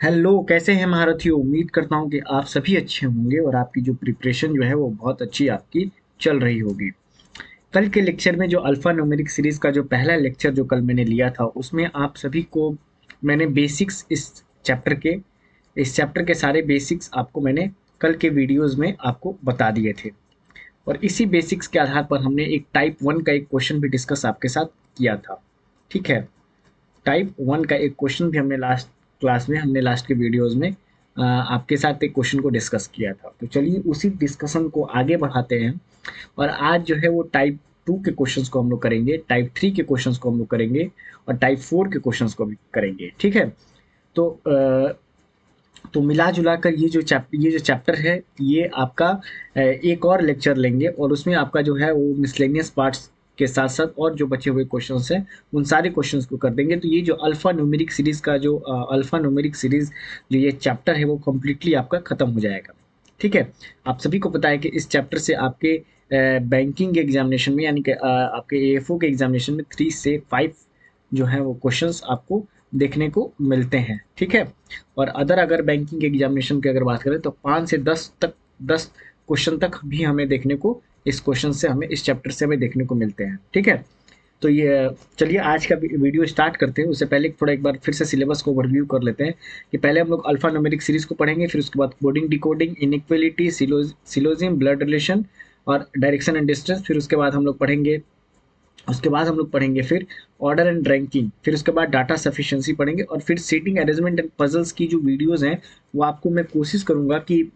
Hello, कैसे हैं महारथियों। उम्मीद करता हूं कि आप सभी अच्छे होंगे और आपकी जो प्रिपरेशन जो है वो बहुत अच्छी आपकी चल रही होगी। कल के लेक्चर में जो अल्फा न्यूमेरिक सीरीज का जो पहला लेक्चर जो कल मैंने लिया था उसमें आप सभी को मैंने बेसिक्स इस चैप्टर के सारे बेसिक्स आपको मैंने कल के वीडियोस में आपको बता दिए थे। और इसी बेसिक्स के आधार पर हमने एक टाइप वन का एक क्वेश्चन भी डिस्कस आपके साथ किया था। ठीक है, टाइप वन का एक क्वेश्चन भी हमने लास्ट के वीडियोस में आपके साथ एक क्वेश्चन को डिस्कस किया था। तो चलिए उसी डिस्कशन को आगे बढ़ाते हैं और आज जो है वो टाइप टू के क्वेश्चंस को हम लोग करेंगे, टाइप थ्री के क्वेश्चंस को हम लोग करेंगे और टाइप फोर के क्वेश्चंस को भी करेंगे। ठीक है, तो तो मिला जुला कर ये जो चैप्टर है ये आपका एक और लेक्चर लेंगे और उसमें आपका जो है वो मिसलेनियस पार्ट्स के साथ साथ और जो बचे हुए क्वेश्चंस हैं उन सारे क्वेश्चंस को कर देंगे। तो ये जो अल्फा न्यूमेरिक सीरीज जो ये चैप्टर है वो कम्प्लीटली आपका खत्म हो जाएगा। ठीक है, आप सभी को पता है कि इस चैप्टर से आपके बैंकिंग एग्जामिनेशन में यानी कि आपके एएफओ के एग्जामिनेशन में 3 से 5 जो है वो क्वेश्चंस आपको देखने को मिलते हैं। ठीक है, और अगर बैंकिंग एग्जामिनेशन की अगर बात करें तो 5 से 10 क्वेश्चन तक भी हमें देखने को इस चैप्टर से हमें देखने को मिलते हैं। ठीक है, तो ये चलिए आज का वीडियो स्टार्ट करते हैं। उससे पहले थोड़ा एक बार फिर से सिलेबस को ओवरव्यू कर लेते हैं कि पहले हम लोग अल्फा न्यूमेरिक सीरीज को पढ़ेंगे, फिर उसके बाद coding, decoding, inequality, syllogism, blood relation और डायरेक्शन एंड डिस्टेंस। फिर उसके बाद हम लोग पढ़ेंगे फिर ऑर्डर एंड रैंकिंग, फिर उसके बाद डाटा सफिशिएंसी पढ़ेंगे और फिर सीटिंग अरेंजमेंट एंड पजल्स की जो वीडियोस हैं वो आपको मैं कोशिश करूंगा कि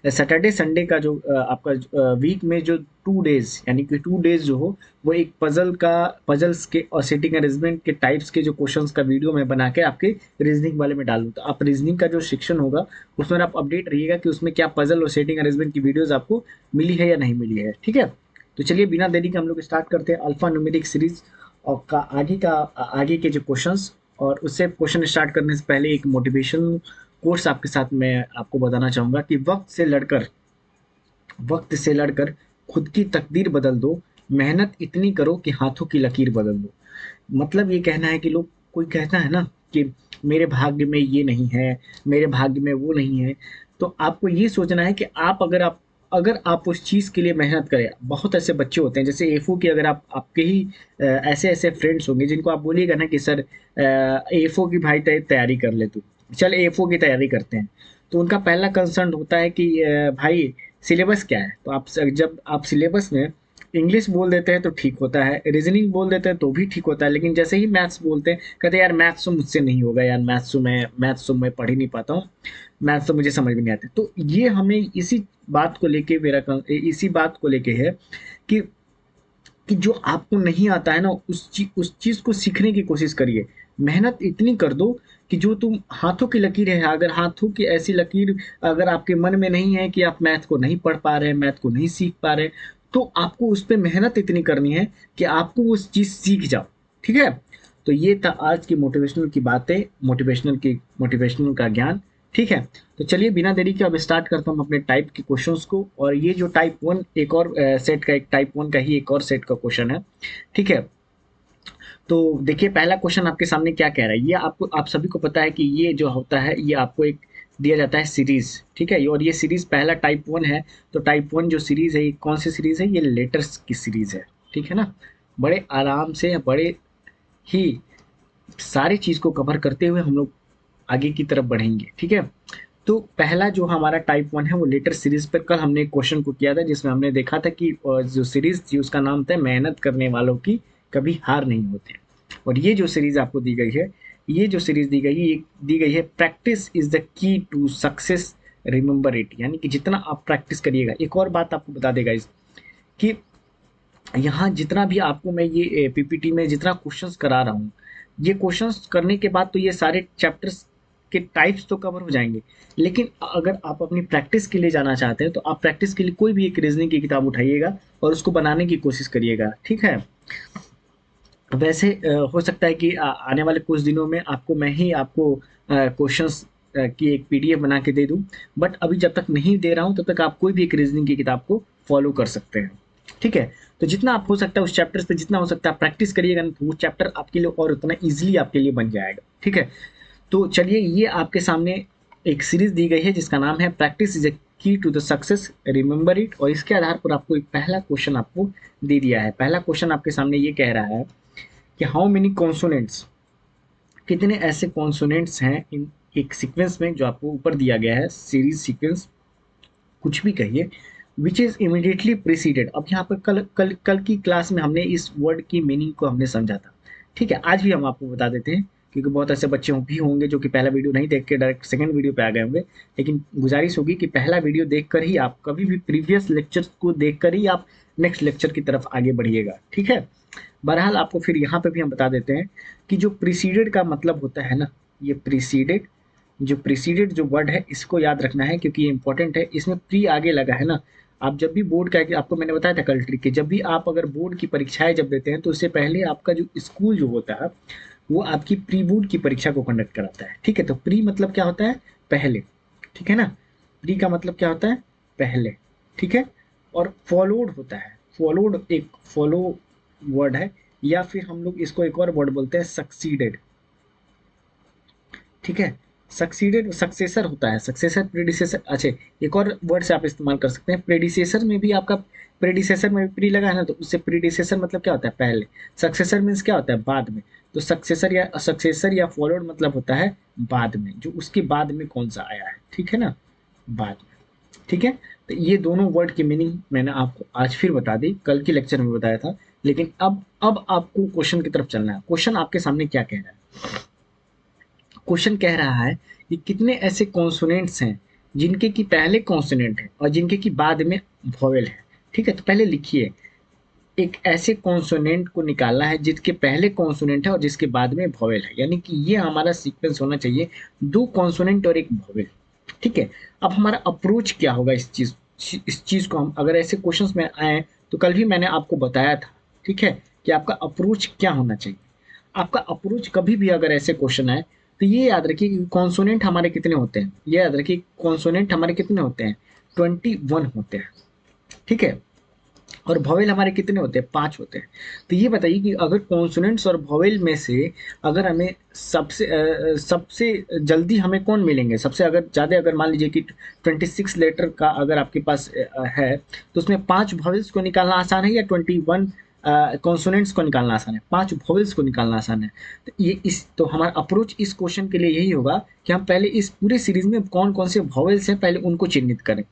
सैटरडे संडे का जो आपका वीक में जो 2 डेज यानी कि 2 डेज जो हो वो एक पजल्स के और सीटिंग अरेंजमेंट के टाइप्स के जो क्वेश्चंस का वीडियो मैं बना के आपके रीजनिंग वाले में डालूँ। तो आप रीजनिंग का जो सेक्शन होगा उसमें आप अपडेट रहिएगा कि उसमें क्या पजल और सेटिंग अरेंजमेंट की वीडियोज आपको मिली है या नहीं मिली है। ठीक है, तो चलिए बिना देरी के हम लोग स्टार्ट करते हैं अल्फा न्यूमेरिक सीरीज और आगे के जो क्वेश्चंस। और उससे क्वेश्चन स्टार्ट करने से पहले एक मोटिवेशन कोर्स आपके साथ मैं आपको बताना चाहूंगा कि वक्त से लड़कर खुद की तकदीर बदल दो, मेहनत इतनी करो कि हाथों की लकीर बदल दो। मतलब ये कहना है कि लोग कोई कहता है ना कि मेरे भाग्य में ये नहीं है, मेरे भाग्य में वो नहीं है। तो आपको ये सोचना है कि अगर आप उस चीज़ के लिए मेहनत करें। बहुत ऐसे बच्चे होते हैं जैसे एफओ की, अगर आप आपके ही ऐसे ऐसे फ्रेंड्स होंगे जिनको आप बोलिएगा ना कि सर एफओ की भाई तैयारी कर ले, तू चल एफओ की तैयारी करते हैं। तो उनका पहला कंसर्न होता है कि भाई सिलेबस क्या है। तो जब आप सिलेबस में इंग्लिश बोल देते हैं तो ठीक होता है, रीजनिंग बोल देते हैं तो भी ठीक होता है, लेकिन जैसे ही मैथ्स बोलते हैं कहते हैं यार मैथ्स तो मुझसे नहीं होगा, यार मैथ्स तो मैं पढ़ ही नहीं पाता हूँ, मैथ्स तो मुझे समझ में नहीं आते। तो ये हमें इसी बात को लेके है कि जो आपको नहीं आता है ना उस चीज को सीखने की कोशिश करिए। मेहनत इतनी कर दो कि जो तुम हाथों की लकीर है, अगर हाथों की ऐसी लकीर अगर आपके मन में नहीं है कि आप मैथ को नहीं पढ़ पा रहे हैं, मैथ को नहीं सीख पा रहे, तो आपको उस पर मेहनत इतनी करनी है कि आपको वो चीज सीख जाओ। ठीक है, तो ये था आज की मोटिवेशनल की बातें, मोटिवेशनल का ज्ञान। ठीक है, तो चलिए बिना देरी के अब स्टार्ट करता हूँ अपने टाइप के क्वेश्चंस को। और ये जो टाइप वन एक और सेट का एक टाइप वन का ही एक और सेट का क्वेश्चन है। ठीक है, तो देखिए पहला क्वेश्चन आपके सामने क्या कह रहा है। ये आप सभी को पता है कि ये जो होता है ये आपको एक दिया जाता है सीरीज। ठीक है, और ये सीरीज पहला टाइप वन है। तो टाइप वन जो सीरीज है ये कौन सी सीरीज है, ये लेटर्स की सीरीज है। ठीक है ना, बड़े आराम से बड़े ही सारी चीज को कवर करते हुए हम लोग आगे की तरफ बढ़ेंगे। ठीक है, तो पहला जो हमारा टाइप वन है वो लेटर सीरीज पर कल हमने एक क्वेश्चन को किया था जिसमें हमने देखा था कि जो सीरीज थी उसका नाम था मेहनत करने वालों की कभी हार नहीं होती। और ये जो सीरीज आपको दी गई है, ये जो सीरीज दी गई है practice is the key to success, remember it. यानी कि जितना आप प्रैक्टिस करिएगा। एक और बात आपको बता देगा इस कि यहाँ जितना भी आपको मैं ये पीपीटी में जितना क्वेश्चंस करा रहा हूँ, ये क्वेश्चंस करने के बाद तो ये सारे चैप्टर्स के टाइप्स तो कवर हो जाएंगे, लेकिन अगर आप अपनी प्रैक्टिस के लिए जाना चाहते हैं तो आप प्रैक्टिस के लिए कोई भी एक रीजनिंग की किताब उठाइएगा और उसको बनाने की कोशिश करिएगा। ठीक है, वैसे हो सकता है कि आने वाले कुछ दिनों में आपको क्वेश्चंस की एक पीडीएफ बना के दे दूं। बट अभी जब तक नहीं दे रहा हूं तब तक आप कोई भी एक रीजनिंग की किताब को फॉलो कर सकते हैं। ठीक है, तो जितना आप हो सकता है उस चैप्टर पे जितना हो सकता है प्रैक्टिस करिएगा ना, तो वो चैप्टर आपके लिए और उतना ईजिली आपके लिए बन जाएगा। ठीक है, तो चलिए, ये आपके सामने एक सीरीज दी गई है जिसका नाम है practice is a key to the success, remember it. और इसके आधार पर आपको एक पहला क्वेश्चन आपको दे दिया है। पहला क्वेश्चन आपके सामने ये कह रहा है कि हाउ मेनी कॉन्सोनेंट्स, कितने ऐसे कॉन्सोनेंट्स हैं इन एक सीक्वेंस में जो आपको ऊपर दिया गया है, सीरीज सीक्वेंस कुछ भी कहिए, विच इज इमीडिएटली प्रीसीडेड। अब यहाँ पर कल की क्लास में हमने इस वर्ड की मीनिंग को हमने समझा था, ठीक है। आज भी हम आपको बता देते हैं, क्योंकि बहुत ऐसे बच्चे भी होंगे जो कि पहला वीडियो नहीं देख के डायरेक्ट सेकंड वीडियो पे आ गए होंगे। लेकिन गुजारिश होगी कि पहला वीडियो देखकर ही आप, कभी भी प्रीवियस लेक्चर को देखकर ही आप नेक्स्ट लेक्चर की तरफ आगे बढ़िएगा, ठीक है। बहरहाल आपको फिर यहाँ पे भी हम बता देते हैं कि जो प्रीसीडेड का मतलब होता है ना, ये प्रीसीडेड, जो प्रीसीडेड जो वर्ड है इसको याद रखना है, क्योंकि ये इंपॉर्टेंट है। इसमें प्री आगे लगा है ना। आप जब भी बोर्ड का, आपको मैंने बताया था कल ट्रिक के, जब भी आप अगर बोर्ड की परीक्षाएं जब देते हैं तो उससे पहले आपका जो स्कूल जो होता है वो आपकी प्री बोर्ड की परीक्षा को कंडक्ट कराता है, ठीक है। तो प्री मतलब क्या होता है, पहले, ठीक है ना। प्री का मतलब क्या होता है, पहले, ठीक है। और फॉलोड होता है, फॉलोड एक फॉलो वर्ड है, या फिर हम लोग इसको एक और वर्ड बोलते हैं सक्सीडेड, ठीक है। सक्सीडेड सक्सेसर होता है, सक्सेसर प्रेडिसेसर। अच्छा, एक और वर्ड से आप इस्तेमाल कर सकते हैं, प्रेडिसेसर में भी आपका, प्रेडिसेसर में भी प्री लगा है ना, तो उससे प्रेडिसेसर मतलब क्या होता है, पहले। सक्सेसर मीन्स क्या होता है, बाद में। तो सक्सेसर या फॉलोड मतलब होता है बाद में, जो उसके बाद में कौन सा आया है, ठीक है ना, बाद में, ठीक है। तो ये दोनों वर्ड की मीनिंग मैंने आपको आज फिर बता दी, कल के लेक्चर में बताया था। लेकिन अब आपको क्वेश्चन की तरफ चलना है। क्वेश्चन आपके सामने क्या कह रहा है, क्वेश्चन कह रहा है कि कितने ऐसे कॉन्सोनेंट्स हैं जिनके की पहले कॉन्सोनेंट है और जिनके की बाद में वॉवेल है, ठीक है। तो पहले लिखिए, एक ऐसे कॉन्सोनेंट को निकालना है जिसके पहले कॉन्सोनेंट है और जिसके बाद में वॉवेल है, यानी कि ये हमारा सीक्वेंस होना चाहिए, दो कॉन्सोनेंट और एक वॉवेल, ठीक है। अब हमारा अप्रोच क्या होगा इस चीज को, हम अगर ऐसे क्वेश्चंस में आए तो कल भी मैंने आपको बताया था, ठीक है, कि आपका अप्रोच क्या होना चाहिए। आपका अप्रोच कभी भी अगर ऐसे क्वेश्चन आए तो ये याद रखिए कि कॉन्सोनेंट हमारे कितने होते हैं, ये याद रखिए कॉन्सोनेंट हमारे कितने होते हैं, 21 होते हैं, ठीक है। और वॉवेल हमारे कितने होते हैं, 5 होते हैं। तो ये बताइए कि अगर कॉन्सोनेंट्स और वॉवेल में से अगर हमें सबसे जल्दी हमें कौन मिलेंगे, सबसे अगर ज़्यादा, अगर मान लीजिए कि 26 लेटर का अगर आपके पास है, तो उसमें 5 वॉवेल्स को निकालना आसान है या 21 कॉन्सोनेंट्स को निकालना आसान है, 5 वॉवेल्स को निकालना आसान है। तो हमारा अप्रोच इस क्वेश्चन के लिए यही होगा कि हम पहले इस पूरे सीरीज में कौन कौन से वॉवेल्स हैं पहले उनको चिन्हित करें।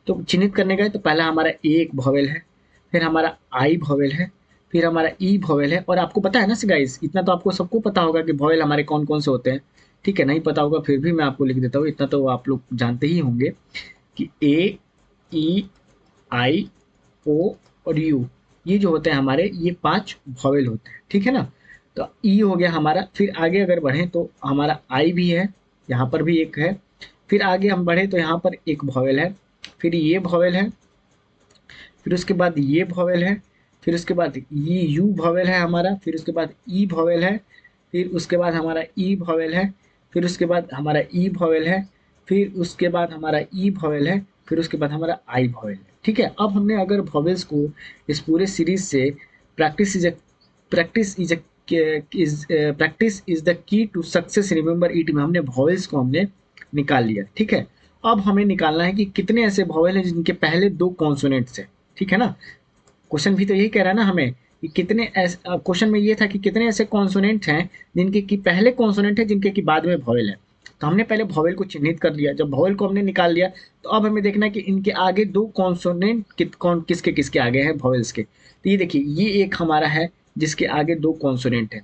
तो चिन्हित करने गए तो पहला हमारा ए एक वॉवेल है, फिर हमारा आई वॉवेल है, फिर हमारा ई वॉवेल है। और आपको पता है ना गाइस, इतना तो आपको सबको पता होगा कि वॉवेल हमारे कौन कौन से होते हैं, ठीक है। नहीं पता होगा फिर भी मैं आपको लिख देता हूँ, इतना तो आप लोग जानते ही होंगे कि ए, ई, आई, ओ और यू, ये जो होते हैं हमारे, ये 5 वॉवेल होते हैं, ठीक है ना। तो ई हो गया हमारा। फिर आगे अगर बढ़ें तो हमारा आई भी है, यहाँ पर भी एक है। फिर आगे हम बढ़े तो यहाँ पर एक वॉवेल है, फिर ये वॉवेल है, फिर उसके बाद ये वॉवेल है, फिर उसके बाद ये यू वॉवेल है हमारा, फिर उसके बाद ई वॉवेल है, फिर उसके बाद हमारा ई वॉवेल है, फिर उसके बाद हमारा ई वॉवेल है, फिर उसके बाद हमारा ई वॉवेल है, फिर उसके बाद हमारा आई वॉवेल है, ठीक है। अब हमने अगर वॉवेल्स को इस पूरे सीरीज से practice is practice is practice is the key to success, remember it में हमने वॉवेल्स को हमने निकाल लिया, ठीक है। अब हमें निकालना है कि कितने ऐसे वॉवेल हैं जिनके पहले 2 कॉन्सोनेंट्स हैं, ठीक है ना। क्वेश्चन भी तो यही कह रहा है ना हमें कि कितने ऐसे, क्वेश्चन में ये था कि कितने ऐसे कॉन्सोनेंट हैं जिनके की पहले कॉन्सोनेंट है, जिनके की बाद में वॉवेल है। तो हमने पहले वॉवेल को चिन्हित कर लिया, जब वॉवेल को हमने निकाल लिया तो अब हमें देखना है कि इनके आगे 2 कॉन्सोनेंट कौन किसके किसके आगे हैं वॉवेल्स के। तो ये देखिए, ये एक हमारा है जिसके आगे 2 कॉन्सोनेंट है।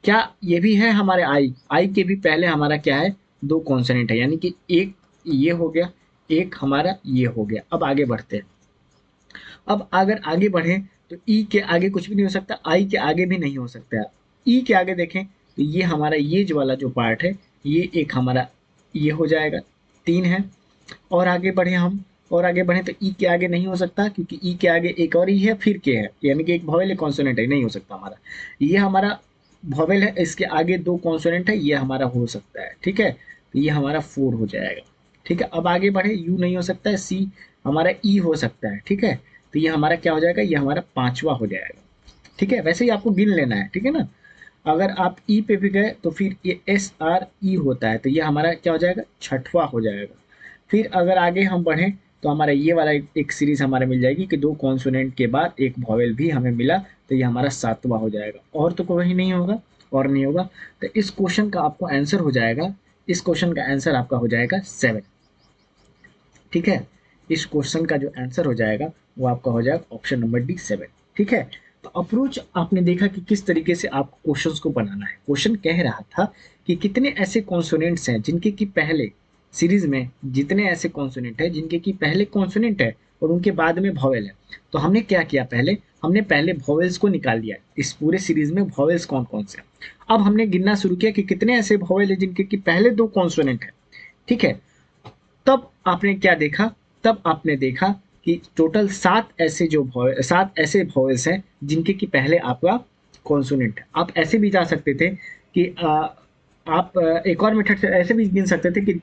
क्या ये भी है हमारे आई, आई के भी पहले हमारा क्या है, 2 कॉन्सोनेंट है, यानी कि एक ये हो गया, एक हमारा ये हो गया। अब आगे बढ़ते हैं। अब अगर आगे बढ़े तो ई के आगे कुछ भी नहीं हो सकता, आई के आगे भी नहीं हो सकता है। ई के आगे देखें तो ये हमारा ये जो वाला जो पार्ट है, ये एक हमारा ये हो जाएगा, 3 है। और आगे बढ़े हम, और आगे बढ़े तो ई के आगे नहीं हो सकता, क्योंकि ई के आगे एक और ई है, फिर के है, यानी कि एक वॉवेल एक कॉन्सोनेंट है, नहीं हो सकता हमारा। ये हमारा वॉवेल है, इसके आगे 2 कॉन्सोनेंट है, ये हमारा हो सकता है, ठीक है। तो ये हमारा 4 हो जाएगा, ठीक है। अब आगे बढ़े, यू नहीं हो सकता है, सी हमारा ई हो सकता है, ठीक है। तो ये हमारा क्या हो जाएगा, ये हमारा 5वां हो जाएगा, ठीक है। वैसे ही आपको गिन लेना है, ठीक है ना। अगर आप ई पे भी गए तो फिर ये एस आर ई होता है, तो ये हमारा क्या हो जाएगा, छठवां हो जाएगा। फिर अगर आगे हम बढ़ें तो हमारा ये वाला एक सीरीज हमारा मिल जाएगी कि दो कॉन्सोनेंट के बाद एक वॉवेल भी हमें मिला, तो ये हमारा सातवां हो जाएगा। और तो कोई नहीं होगा, और नहीं होगा। तो इस क्वेश्चन का आपको आंसर हो जाएगा, इस क्वेश्चन का आंसर आपका हो जाएगा 7। ठीक है, इस क्वेश्चन का जो आंसर हो जाएगा वो आपका हो जाएगा ऑप्शन नंबर डी 7। ठीक है, तो अप्रोच आपने देखा कि किस तरीके से आपको क्वेश्चंस को बनाना है। क्वेश्चन कह रहा था कि कितने ऐसे कॉन्सोनेंट्स हैं जिनके कि पहले सीरीज में, जितने ऐसे कॉन्सोनेंट है जिनके कि पहले कॉन्सोनेंट है और उनके बाद में वॉवेल है। तो हमने क्या किया, हमने पहले वॉवेल्स को निकाल लिया, इस पूरे सीरीज में वॉवेल्स कौन कौन से। अब हमने गिनना शुरू किया कि कितने ऐसे वॉवेल है जिनके कि पहले दो कॉन्सोनेंट है। ठीक है, तब आपने क्या देखा, तब आपने देखा कि टोटल 7 ऐसे वॉवेल्स हैं जिनके कि पहले आपका कॉन्सोनेंट है। आप ऐसे भी जा सकते थे कि आप एक और मेथड से ऐसे भी गिन सकते थे कि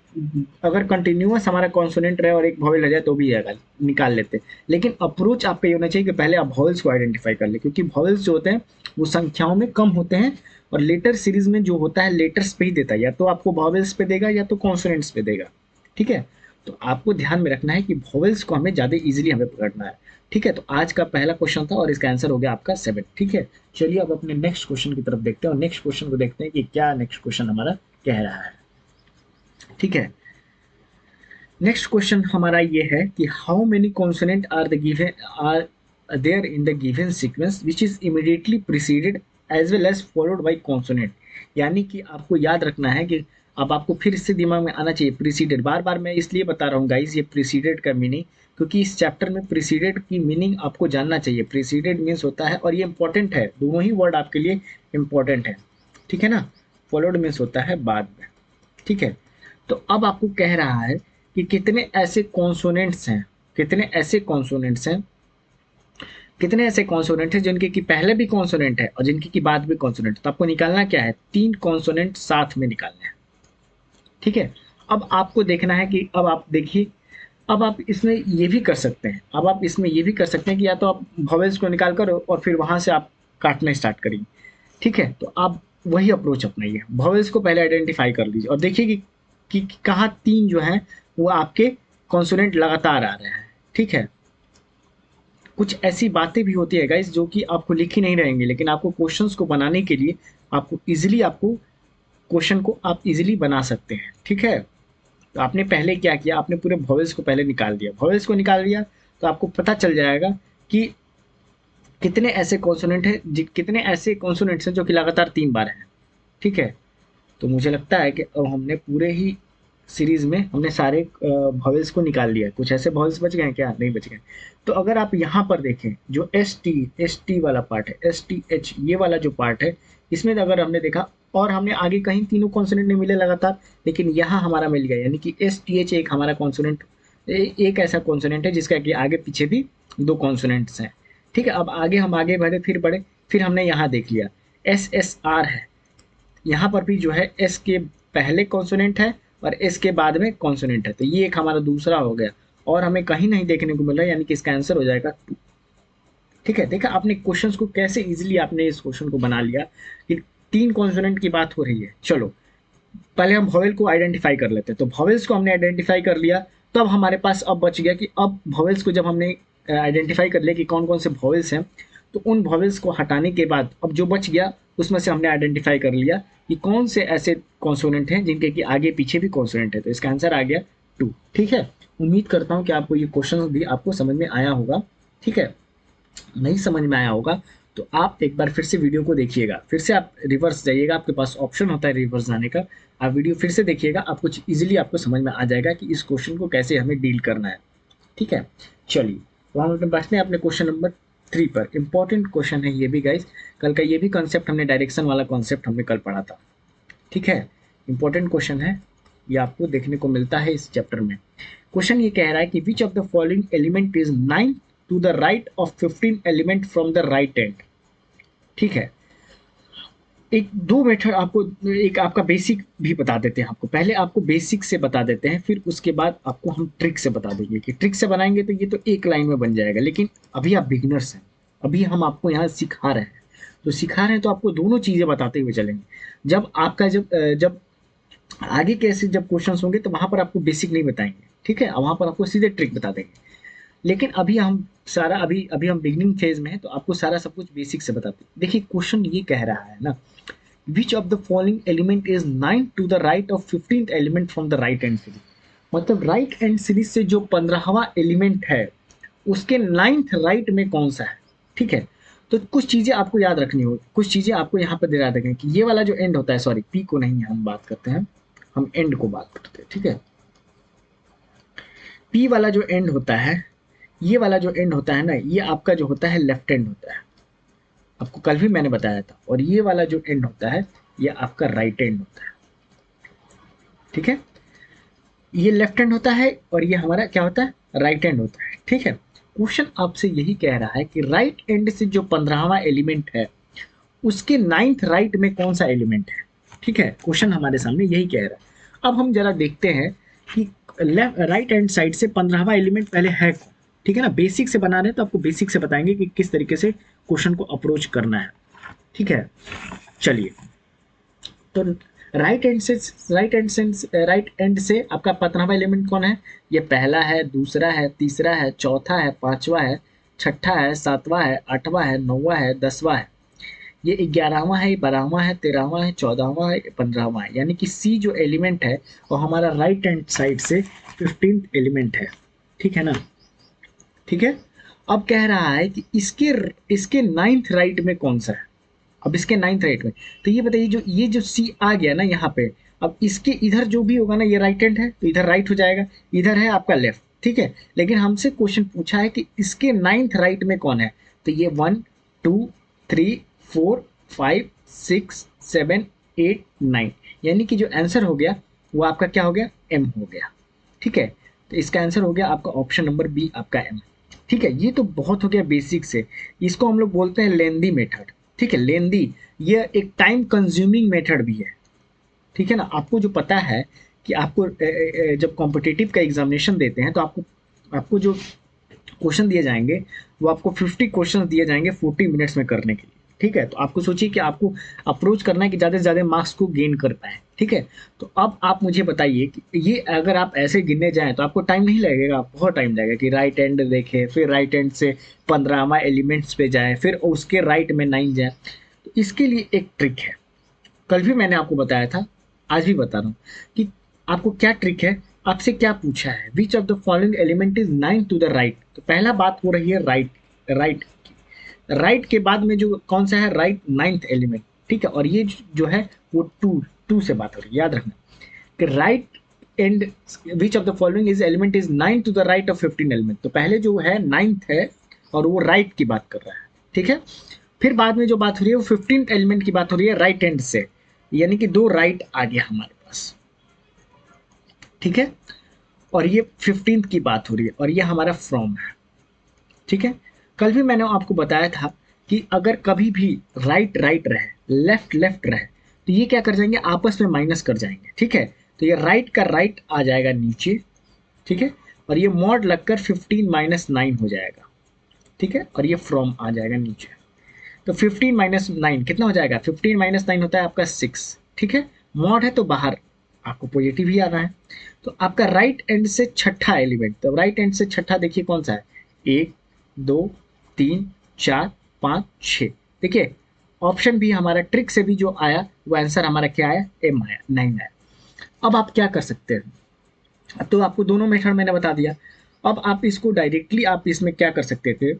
अगर कंटिन्यूअस हमारा कॉन्सोनेंट रहे और एक वॉवेल रह जाए तो भी आएगा, निकाल लेते। लेकिन अप्रोच आप पे ये होना चाहिए कि पहले आप वॉवेल्स को आइडेंटिफाई कर ले, क्योंकि वॉवेल्स जो होते हैं वो संख्याओं में कम होते हैं और लेटर सीरीज में जो होता है लेटर्स पे ही देता है, या तो आपको वॉवेल्स पे देगा या तो कॉन्सोनेंट्स पे देगा। ठीक है, तो आपको ध्यान में रखना है कि वॉवेल्स को हमें ज़्यादा इजीली हमें पकड़ना है। ठीक है, तो आज का पहला क्वेश्चन था और इसका आंसर हो गया आपका 7। ठीक है, चलिए अब अपने नेक्स्ट क्वेश्चन की तरफ देखते हैं और नेक्स्ट क्वेश्चन को देखते हैं कि क्या नेक्स्ट क्वेश्चन हमारा कह रहा है। ठीक है, नेक्स्ट क्वेश्चन हमारा ये है कि how many consonant are there in the given sequence which is immediately preceded as well as followed by consonant. यानी कि आपको याद रखना है कि अब आपको फिर इससे दिमाग में आना चाहिए प्रीसीडेड। बार बार मैं इसलिए बता रहा हूँ गाइज ये प्रीसीडेड का मीनिंग, क्योंकि इस चैप्टर में प्रीसीडेड की मीनिंग आपको जानना चाहिए। प्रीसीडेड मीन्स होता है, और ये इंपॉर्टेंट है, दोनों ही वर्ड आपके लिए इंपॉर्टेंट है। ठीक है ना, फॉलोड मीन्स होता है बाद में। ठीक है, तो अब आपको कह रहा है कि कितने ऐसे कॉन्सोनेंट्स हैं, कितने ऐसे कॉन्सोनेंट्स हैं, कितने ऐसे कॉन्सोनेंट हैं जिनके की पहले भी कॉन्सोनेंट है और जिनके की बाद भी कॉन्सोनेंट। तो आपको निकालना क्या है, 3 कॉन्सोनेंट साथ में निकालने हैं। ठीक है, अब आपको देखना है कि अब आप देखिए, अब आप इसमें ये भी कर सकते हैं, अब आप इसमें ये भी कर सकते हैं कि या तो आप वॉवेल्स को निकाल कर और फिर वहां से आप काटना स्टार्ट करिए। ठीक है, तो आप वही अप्रोच अपनाइए, वॉवेल्स को पहले आइडेंटिफाई कर लीजिए और देखिए कि कहाँ 3 जो है वो आपके कॉन्सोनेंट लगातार आ रहे हैं। ठीक है, कुछ ऐसी बातें भी होती है गाइस जो कि आपको लिखी नहीं रहेंगी, लेकिन आपको क्वेश्चंस को बनाने के लिए आपको क्वेश्चन को आप इजीली बना सकते हैं। ठीक है, तो आपने पहले क्या किया, आपने पूरे वॉवेल्स को पहले निकाल दिया, वॉवेल्स को निकाल दिया तो आपको पता चल जाएगा कि कितने ऐसे कॉन्सोनेंट हैं, कितने ऐसे कॉन्सोनेंट्स हैं जो कि लगातार 3 बार हैं। ठीक है, तो मुझे लगता है कि अब हमने पूरे ही सीरीज में हमने सारे वॉवेल्स को निकाल लिया है। कुछ ऐसे वॉवेल्स बच गए हैं क्या, नहीं बच गए। तो अगर आप यहाँ पर देखें जो एस टी वाला पार्ट है, एस टी एच ये वाला जो पार्ट है, इसमें अगर हमने देखा और हमने आगे कहीं तीनों कॉन्सोनेंट नहीं मिले लगातार, लेकिन यहाँ हमारा मिल गया, यानी कि एस टी एच एक हमारा कॉन्सोनेंट, एक ऐसा कॉन्सोनेंट है जिसका कि आगे पीछे भी 2 कॉन्सोनेंट्स हैं। ठीक है, अब आगे हम आगे बढ़े, फिर हमने यहाँ देख लिया एस एस आर है, यहाँ पर भी जो है एस के पहले कॉन्सोनेंट है और एस के बाद में कॉन्सोनेंट है, तो ये एक हमारा दूसरा हो गया और हमें कहीं नहीं देखने को मिल रहा है, यानी कि इसका आंसर हो जाएगा 2। ठीक है, देखा आपने क्वेश्चंस को कैसे इजीली आपने इस क्वेश्चन को बना लिया कि 3 कॉन्सोनेंट की बात हो रही है। चलो पहले हम वॉवेल को आइडेंटिफाई कर लेते हैं, तो वॉवेल्स को हमने आइडेंटिफाई कर लिया, तब हमारे पास अब बच गया कि अब वॉवेल्स को जब हमने आइडेंटिफाई कर लिया कि कौन कौन से वॉवेल्स हैं, तो उन वॉवेल्स को हटाने के बाद अब जो बच गया उसमें से हमने आइडेंटिफाई कर लिया कि कौन से ऐसे कॉन्सोनेंट हैं जिनके कि आगे पीछे भी कॉन्सोनेंट है, तो इसका आंसर आ गया 2। ठीक है, उम्मीद करता हूँ कि आपको ये क्वेश्चन भी आपको समझ में आया होगा। ठीक है, नहीं समझ में आया होगा तो आप एक बार फिर से वीडियो को देखिएगा, फिर से आप रिवर्स जाइएगा, आपके पास ऑप्शन होता है रिवर्स जाने का, आप वीडियो फिर से देखिएगा, आपको इजीली आपको समझ में आ जाएगा कि इस क्वेश्चन को कैसे हमें डील करना है। ठीक है, चलिए तो हम बैठते हैं अपने क्वेश्चन नंबर 3 पर। इंपॉर्टेंट क्वेश्चन है ये भी गाइज, कल का ये भी कॉन्सेप्ट हमने डायरेक्शन वाला कॉन्सेप्ट हमने कल पढ़ा था। ठीक है, इंपॉर्टेंट क्वेश्चन है, ये आपको देखने को मिलता है इस चैप्टर में। क्वेश्चन ये कह रहा है कि which of the following element is 9 to the right of 15 element from the right end. ठीक है, एक 2 मेथड आपको, एक आपका बेसिक भी बता देते हैं, आपको पहले आपको बेसिक से बता देते हैं, फिर उसके बाद आपको हम ट्रिक से बता देंगे कि ट्रिक से बनाएंगे तो ये तो एक लाइन में बन जाएगा, लेकिन अभी आप बिगिनर्स हैं, अभी हम आपको यहाँ सिखा रहे हैं, तो सिखा रहे हैं तो आपको दोनों चीज़ें बताते हुए चलेंगे। जब आपका जब आगे कैसे जब क्वेश्चंस होंगे तो वहाँ पर आपको बेसिक नहीं बताएंगे, ठीक है, वहाँ पर आपको सीधे ट्रिक बता देंगे। लेकिन अभी हम सारा अभी अभी हम बिगनिंग फेज में है, तो आपको सारा सब कुछ बेसिक से बताते हैं। देखिए क्वेश्चन ये कह रहा है ना, which of the following element is 9 to the right of 15th element from the right hand series. मतलब राइट हैंड सीरीज से जो 15वां एलिमेंट है उसके 9th राइट में कौन सा है, ठीक है। तो कुछ चीजें आपको याद रखनी होगी, कुछ चीजें आपको यहाँ पर याद रखें कि ये वाला जो एंड होता है, सॉरी पी को नहीं हम बात करते हैं, हम एंड को बात करते हैं, ठीक है। पी वाला जो एंड होता है, ये वाला जो एंड होता है ना, ये आपका जो होता है लेफ्ट एंड होता है, आपको कल भी मैंने बताया था। और ये वाला जो एंड होता है ये आपका राइट एंड होता है, ठीक है। ये लेफ्ट हैंड होता है और ये हमारा क्या होता है, राइट हैंड होता है, ठीक है। क्वेश्चन आपसे यही कह रहा है कि राइट एंड से जो 15वां एलिमेंट है उसके 9th राइट में कौन सा एलिमेंट है, ठीक है। क्वेश्चन हमारे सामने यही कह रहा है। अब हम जरा देखते हैं कि लेफ्ट राइट हैंड साइड से 15वां एलिमेंट पहले है कौन, ठीक है ना। बेसिक से बना रहे हैं तो आपको बेसिक से बताएंगे कि किस तरीके से क्वेश्चन को अप्रोच करना है, ठीक है। चलिए, तो राइट एंड से आपका 15वां एलिमेंट कौन है, ये पहला है, दूसरा है, तीसरा है, चौथा है, पांचवा है, छठा है, सातवां है, आठवां है, नौवां है, 10वां है, ये 11वां है, 12वां है, 13वां है, 14वां है, 15वां है। यानी कि सी जो एलिमेंट है वो हमारा राइट हैंड साइड से 15th एलिमेंट है, ठीक है ना, ठीक है। अब कह रहा है कि इसके इसके 9th राइट में कौन सा है। अब इसके 9th राइट में, तो ये बताइए जो ये जो सी आ गया ना यहाँ पे, अब इसके इधर जो भी होगा ना, ये राइट हैंड है तो इधर राइट हो जाएगा, इधर है आपका लेफ्ट, ठीक है। लेकिन हमसे क्वेश्चन पूछा है कि इसके 9th राइट में कौन है, तो ये 1 2 3 4 5 6 7 8 9, यानी कि जो आंसर हो गया वो आपका क्या हो गया, एम हो गया, ठीक है। तो इसका आंसर हो गया आपका ऑप्शन नंबर बी, आपका एम, ठीक है। ये तो बहुत हो गया बेसिक से, इसको हम लोग बोलते हैं लेंदी मेथड, ठीक है। लेंदी, ये एक टाइम कंज्यूमिंग मेथड भी है, ठीक है ना। आपको जो पता है कि आपको जब कॉम्पिटिटिव का एग्जामिनेशन देते हैं तो आपको आपको जो क्वेश्चन दिए जाएंगे वो आपको 50 क्वेश्चन दिए जाएंगे 40 मिनट्स में करने के लिए, ठीक है। तो आपको सोचिए कि आपको अप्रोच करना है कि ज़्यादा से ज़्यादा मार्क्स को गेन कर पाए, ठीक है। तो अब आप मुझे बताइए कि ये अगर आप ऐसे गिनने जाएं तो आपको टाइम नहीं लगेगा, बहुत टाइम लगेगा कि राइट हैंड देखें, फिर राइट हैंड से 15वां एलिमेंट्स पे जाए, फिर उसके राइट में 9 जाए। तो इसके लिए एक ट्रिक है, कल भी मैंने आपको बताया था, आज भी बता रहा हूँ कि आपको क्या ट्रिक है। आपसे क्या पूछा है, which of the following element is 9 to the right. तो पहला बात हो रही है राइट, राइट राइट के बाद में जो कौन सा है, राइट 9th एलिमेंट, ठीक है। और ये जो है वो टू से बात हो रही है, याद रखना कि right end which of the following is element is 9 to the right of 15 element. तो पहले जो है 9th है और वो राइट की बात कर रहा है, ठीक है। फिर बाद में जो बात हो रही है वो 15th एलिमेंट की बात हो रही है राइट हैंड से, यानी कि 2 राइट आ गया हमारे पास, ठीक है। और ये 15th की बात हो रही है और ये हमारा फ्रॉम है, ठीक है। कल भी मैंने आपको बताया था कि अगर कभी भी राइट राइट रहे, लेफ्ट लेफ्ट रहे, तो ये क्या कर जाएंगे, आपस में माइनस कर जाएंगे, ठीक है। तो ये राइट का राइट आ जाएगा नीचे, ठीक है। और ये मॉड लगकर 15 माइनस 9 हो जाएगा, ठीक है। और ये फ्रॉम आ जाएगा नीचे। तो 15 माइनस 9 कितना हो जाएगा, 15 माइनस 9 होता है आपका 6, ठीक है। मॉड है तो बाहर आपको पॉजिटिव ही आना है। तो आपका राइट एंड से छठा एलिमेंट, तो राइट एंड से छठा देखिए कौन सा है, 1 2 3 4 5 6, देखिए ऑप्शन भी हमारा ट्रिक से भी जो आया वो आंसर हमारा क्या आया, एम आया, 9 आया। अब आप क्या कर सकते हैं, अब तो आपको दोनों मेथड मैंने बता दिया। अब आप इसको डायरेक्टली आप इसमें क्या कर सकते थे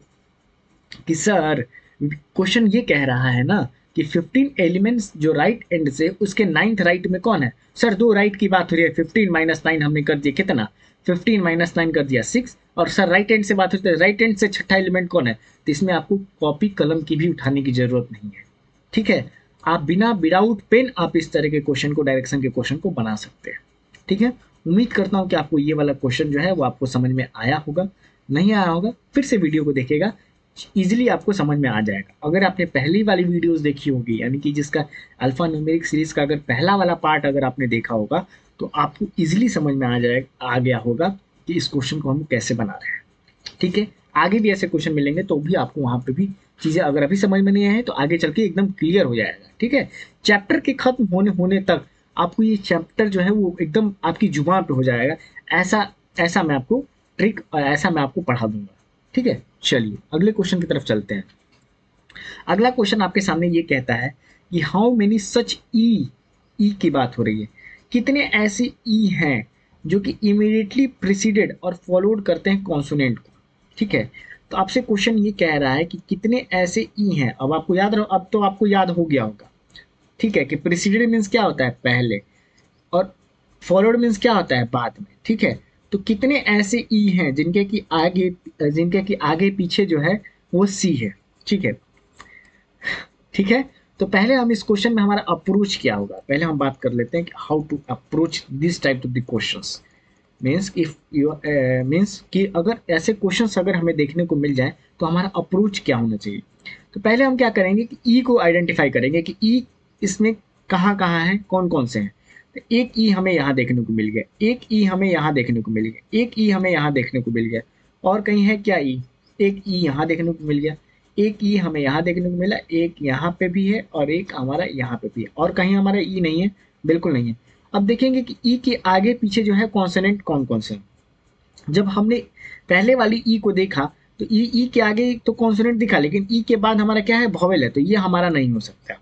कि सर क्वेश्चन ये कह रहा है ना कि 15 एलिमेंट्स जो राइट एंड से उसके 9th राइट में कौन है। सर 2 राइट की बात हो रही है, 15 माइनस 9 हमने कर दिया कितना, 15 माइनस 9 कर दिया 6। और सर राइट हैंड से बात होती है, राइट हैंड से छठा एलिमेंट कौन है, तो इसमें आपको कॉपी कलम की भी उठाने की जरूरत नहीं है, ठीक है। आप बिना विदाउट पेन आप इस तरह के क्वेश्चन को, डायरेक्शन के क्वेश्चन को बना सकते हैं, ठीक है। उम्मीद करता हूँ कि आपको ये वाला क्वेश्चन जो है वो आपको समझ में आया होगा, नहीं आया होगा फिर से वीडियो को देखिएगा, इजीली आपको समझ में आ जाएगा। अगर आपने पहली वाली वीडियोस देखी होगी, यानी कि जिसका अल्फा न्यूमेरिक सीरीज का अगर पहला वाला पार्ट अगर आपने देखा होगा तो आपको इजीली समझ में आ गया होगा कि इस क्वेश्चन को हम कैसे बना रहे हैं, ठीक है। आगे भी ऐसे क्वेश्चन मिलेंगे तो भी आपको वहां पे भी चीज़ें अगर अभी समझ में नहीं आए तो आगे चल के एकदम क्लियर हो जाएगा, ठीक है। चैप्टर के खत्म होने होने तक आपको ये चैप्टर जो है वो एकदम आपकी जुबान पे हो जाएगा। ऐसा ऐसा मैं आपको ट्रिक और ऐसा मैं आपको पढ़ा दूंगा, ठीक है। चलिए अगले क्वेश्चन की तरफ चलते हैं। अगला क्वेश्चन आपके सामने ये कहता है कि हाउ मेनी सच ई की बात हो रही है, कितने ऐसे ई हैं जो कि इमीडिएटली प्रिसीडेड और फॉलोड करते हैं कॉन्सोनेंट को, ठीक है। तो आपसे क्वेश्चन ये कह रहा है कि कितने ऐसे ई हैं। अब आपको याद रहो, अब तो आपको याद हो गया होगा, ठीक है, कि प्रिसीडेड मीन्स क्या होता है पहले, और फॉरवर्ड मीन्स क्या होता है बाद में, ठीक है। तो कितने ऐसे ई हैं जिनके कि आगे पीछे जो है वो सी है, ठीक है, ठीक है। तो पहले हम इस क्वेश्चन में हमारा अप्रोच क्या होगा, पहले हम बात कर लेते हैं कि how to approach this type of the questions. Means if you means कि अगर ऐसे क्वेश्चंस अगर हमें देखने को मिल जाए तो हमारा अप्रोच क्या होना चाहिए। तो पहले हम क्या करेंगे कि ई को आइडेंटिफाई करेंगे कि ई इसमें कहाँ कहाँ है, कौन कौन से हैं। तो एक ई हमें यहाँ देखने को मिल गया, एक ई हमें यहाँ देखने को मिल गया, एक ई हमें यहाँ देखने को मिल गया, और कहीं है क्या ई, एक ई यहाँ देखने को मिल गया, एक ई हमें यहाँ देखने को मिला, एक यहाँ पे भी है और एक हमारा यहाँ पे भी है, और कहीं हमारा ई नहीं है, बिल्कुल नहीं है। अब देखेंगे कि ई के आगे पीछे जो है कॉन्सोनेंट कौन कौन से हैं। जब हमने पहले वाली ई को देखा तो ई के आगे तो कॉन्सोनेंट दिखा, लेकिन ई के बाद हमारा क्या है, वॉवेल है, तो ये हमारा नहीं हो सकता।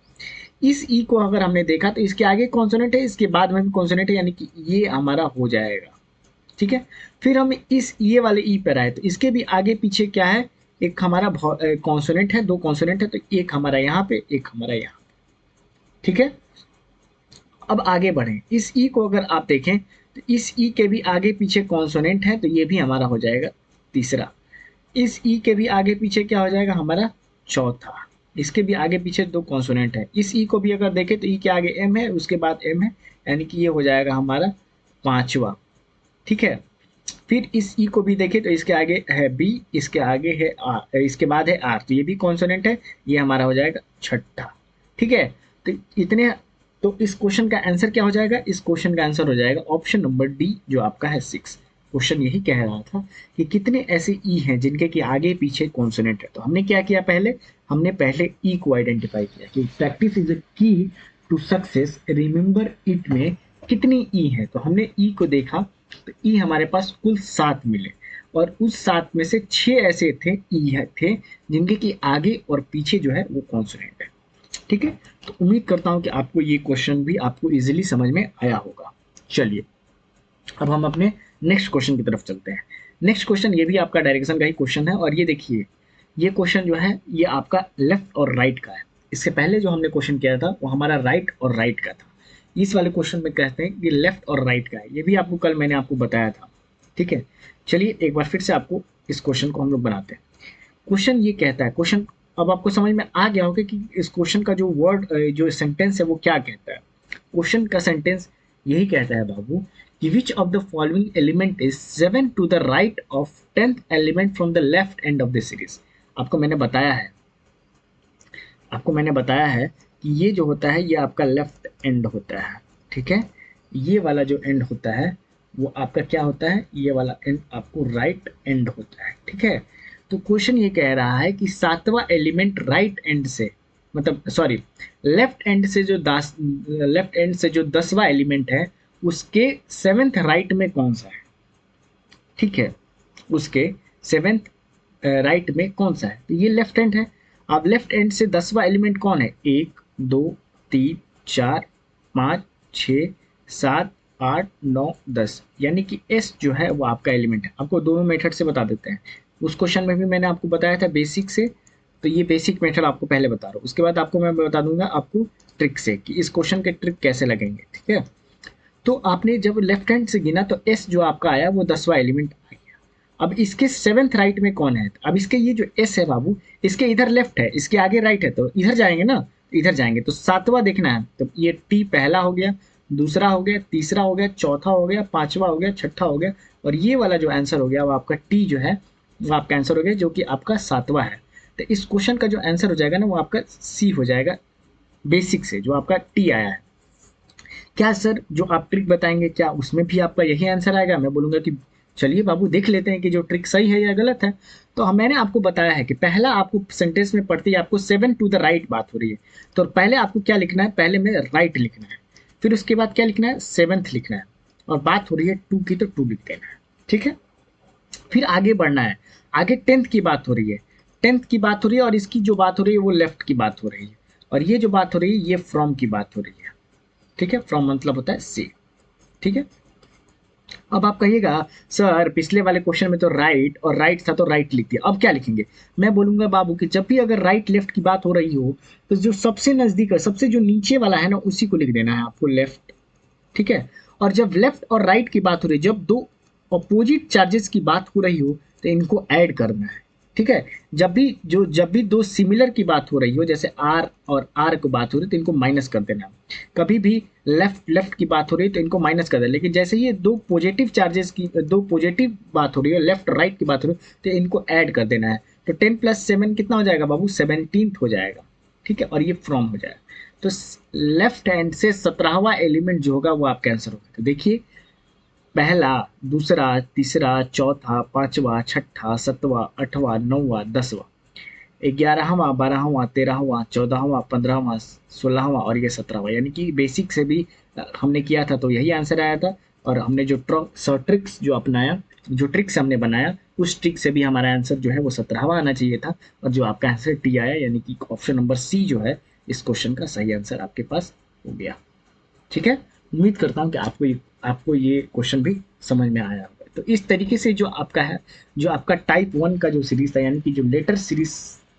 इस ई को अगर हमने देखा तो इसके आगे कॉन्सोनेंट है, इसके बाद में भी कॉन्सोनेंट है, यानी कि ये हमारा हो जाएगा, ठीक है। फिर हम इस ये वाले ई पर आए तो इसके भी आगे पीछे क्या है, एक हमारा कॉन्सोनेंट है, दो कॉन्सोनेंट है, तो एक हमारा यहाँ पे, एक हमारा यहाँ, ठीक है। अब आगे बढ़ें, इस ई को अगर आप देखें तो इस ई के भी आगे पीछे कॉन्सोनेंट है, तो ये भी हमारा हो जाएगा तीसरा। इस ई के भी आगे पीछे क्या हो जाएगा हमारा चौथा। इसके भी आगे पीछे दो कॉन्सोनेंट है। इस ई को भी अगर देखें तो ई के आगे एम है, उसके बाद एम है, यानी कि ये हो जाएगा हमारा पांचवा, ठीक है। फिर इस ई को भी देखें तो इसके आगे है बी, इसके आगे है आर, इसके बाद है आर, तो ये भी कॉन्सोनेंट है, ये हमारा हो जाएगा छठा, ठीक है। तो इतने, तो इस क्वेश्चन का आंसर क्या हो जाएगा, इस क्वेश्चन का आंसर हो जाएगा ऑप्शन नंबर डी जो आपका है 6। क्वेश्चन यही कह रहा था कि कितने ऐसे ई हैं जिनके कि आगे पीछे कॉन्सोनेंट है। तो हमने क्या किया, हमने पहले ई को आइडेंटिफाई किया कि प्रैक्टिस इज अ की टू सक्सेस, रिमेंबर इट में कितनी ई है। तो हमने ई को देखा तो ई हमारे पास कुल 7 मिले, और उस 7 में से 6 ऐसे थे ई थे जिनके कि आगे और पीछे जो है वो कॉन्सोनेंट है, ठीक है। तो उम्मीद करता हूं कि आपको ये क्वेश्चन भी आपको इजीली समझ में आया होगा। चलिए अब हम अपने नेक्स्ट क्वेश्चन की तरफ चलते हैं। नेक्स्ट क्वेश्चन ये भी आपका डायरेक्शन का ही क्वेश्चन है, और ये देखिए ये क्वेश्चन जो है ये आपका लेफ्ट और राइट का है। इससे पहले जो हमने क्वेश्चन किया था वो हमारा राइट और राइट का था। इस वाले क्वेश्चन में कहते हैं कि लेफ्ट और राइट का है, ये भी आपको कल मैंने आपको बताया था, ठीक है। चलिए एक बार फिर से आपको इस क्वेश्चन को हम लोग बनाते हैं। क्वेश्चन ये कहता है, क्वेश्चन अब आपको समझ में आ गया होगा कि इस क्वेश्चन का जो वर्ड जो सेंटेंस है वो क्या कहता है। क्वेश्चन का सेंटेंस यही कहता है बाबू कि which of the following element is 7 to the right of 10th element from the left end of the series. आपको मैंने बताया है कि ये जो होता है ये आपका लेफ्ट एंड होता है, ठीक है। ये वाला जो एंड होता है वो आपका क्या होता है, ये वाला एंड आपको राइट एंड होता है, ठीक है। तो क्वेश्चन ये कह रहा है कि 7वां एलिमेंट राइट एंड से, मतलब सॉरी लेफ्ट एंड से जो 10वां एलिमेंट है उसके 7th राइट में कौन सा है, ठीक है। उसके 7th राइट में कौन सा है, तो ये लेफ्ट हैंड है। अब लेफ्ट हैंड से 10वां एलिमेंट कौन है, 1 2 3 4 5 6 7 8 9 10, यानी कि एस जो है वो आपका एलिमेंट है। आपको दोनों मेथड से बता देते हैं, उस क्वेश्चन में भी मैंने आपको बताया था बेसिक से, तो ये बेसिक मेथड आपको पहले बता रहा हूँ, उसके बाद आपको मैं बता दूंगा आपको ट्रिक से कि इस क्वेश्चन के ट्रिक कैसे लगेंगे, ठीक है। तो आपने जब लेफ्ट हैंड से गिना तो एस जो आपका आया वो 10वां एलिमेंट आ गया। अब इसके 7th राइट में कौन है, अब इसके ये जो एस है बाबू, इसके इधर लेफ्ट है, इसके आगे राइट है, तो इधर जाएंगे ना, इधर जाएंगे तो 7वां देखना है। तो ये टी पहला हो गया, दूसरा हो गया, तीसरा हो गया, चौथा हो गया, 5वां हो गया, छठा हो गया, और ये वाला जो आंसर हो गया वो आपका टी जो है वो आपका आंसर हो गया जो कि आपका 7वां है। तो इस क्वेश्चन का जो आंसर हो जाएगा ना वो आपका सी हो जाएगा, बेसिक से जो आपका टी आया है। क्या सर जो आप ट्रिक बताएंगे क्या उसमें भी आपका यही आंसर आएगा, मैं बोलूंगा कि चलिए बाबू देख लेते हैं कि जो ट्रिक सही है या गलत है। तो मैंने आपको बताया है कि पहला आपको सेंटेंस में पढ़ते ही आपको 7 टू द राइट बात हो रही है, तो पहले आपको क्या लिखना है, पहले में राइट लिखना है, फिर उसके बाद क्या लिखना है, 7th लिखना है, और बात हो रही है 2 की तो 2 लिख देना है, ठीक है। फिर आगे बढ़ना है, आगे 10th की बात हो रही है, 10th की बात हो रही है, और इसकी जो बात हो रही है वो लेफ्ट की बात हो रही है, और ये जो बात हो रही है ये फ्रॉम की बात हो रही है, ठीक है। फ्रॉम मतलब होता है से, ठीक है। अब आप कहिएगा सर पिछले वाले क्वेश्चन में तो राइट और राइट था तो राइट लिख दिया, अब क्या लिखेंगे। मैं बोलूंगा बाबू कि जब भी अगर राइट लेफ्ट की बात हो रही हो तो जो सबसे नजदीक है, सबसे जो नीचे वाला है ना, उसी को लिख देना है आपको, लेफ्ट, ठीक है। और जब लेफ्ट और राइट की बात हो रही है, जब दो अपोजिट चार्जेस की बात हो रही हो तो इनको ऐड करना है, ठीक है। जब भी दो सिमिलर की बात हो रही हो, जैसे आर और आर की बात हो रही है तो इनको माइनस कर देना। कभी भी लेफ्ट लेफ्ट की बात हो रही है तो इनको माइनस कर देना, लेकिन जैसे ये दो पॉजिटिव चार्जेस की, दो पॉजिटिव बात हो रही है, लेफ्ट राइट की बात हो रही है, तो इनको ऐड कर देना है। तो 10 + 7 कितना हो जाएगा बाबू, 17th हो जाएगा, ठीक है। और ये फ्रॉम हो जाएगा, तो लेफ्ट हैंड से 17वां एलिमेंट जो होगा वो आपका आंसर होगा। तो देखिए, पहला, दूसरा, तीसरा, चौथा, पांचवा, छठा, सातवां, आठवां, नौवां, 10वां, 11वां, 12वां, 13वां, 14वां, 15वां, 16वां और ये 17वां, यानी कि बेसिक से भी हमने किया था तो यही आंसर आया था। और हमने जो ट्रिक्स जो अपनाया, जो ट्रिक्स हमने बनाया, उस ट्रिक से भी हमारा आंसर जो है वो 17वां आना चाहिए था। और जो आपका आंसर टी आया, यानी कि ऑप्शन नंबर सी जो है इस क्वेश्चन का सही आंसर आपके पास हो गया, ठीक है। उम्मीद करता हूँ कि आपको ये क्वेश्चन भी समझ में आया होगा। तो इस तरीके से जो आपका है, जो आपका टाइप 1 का जो सीरीज था, यानी कि जो लेटर सीरीज,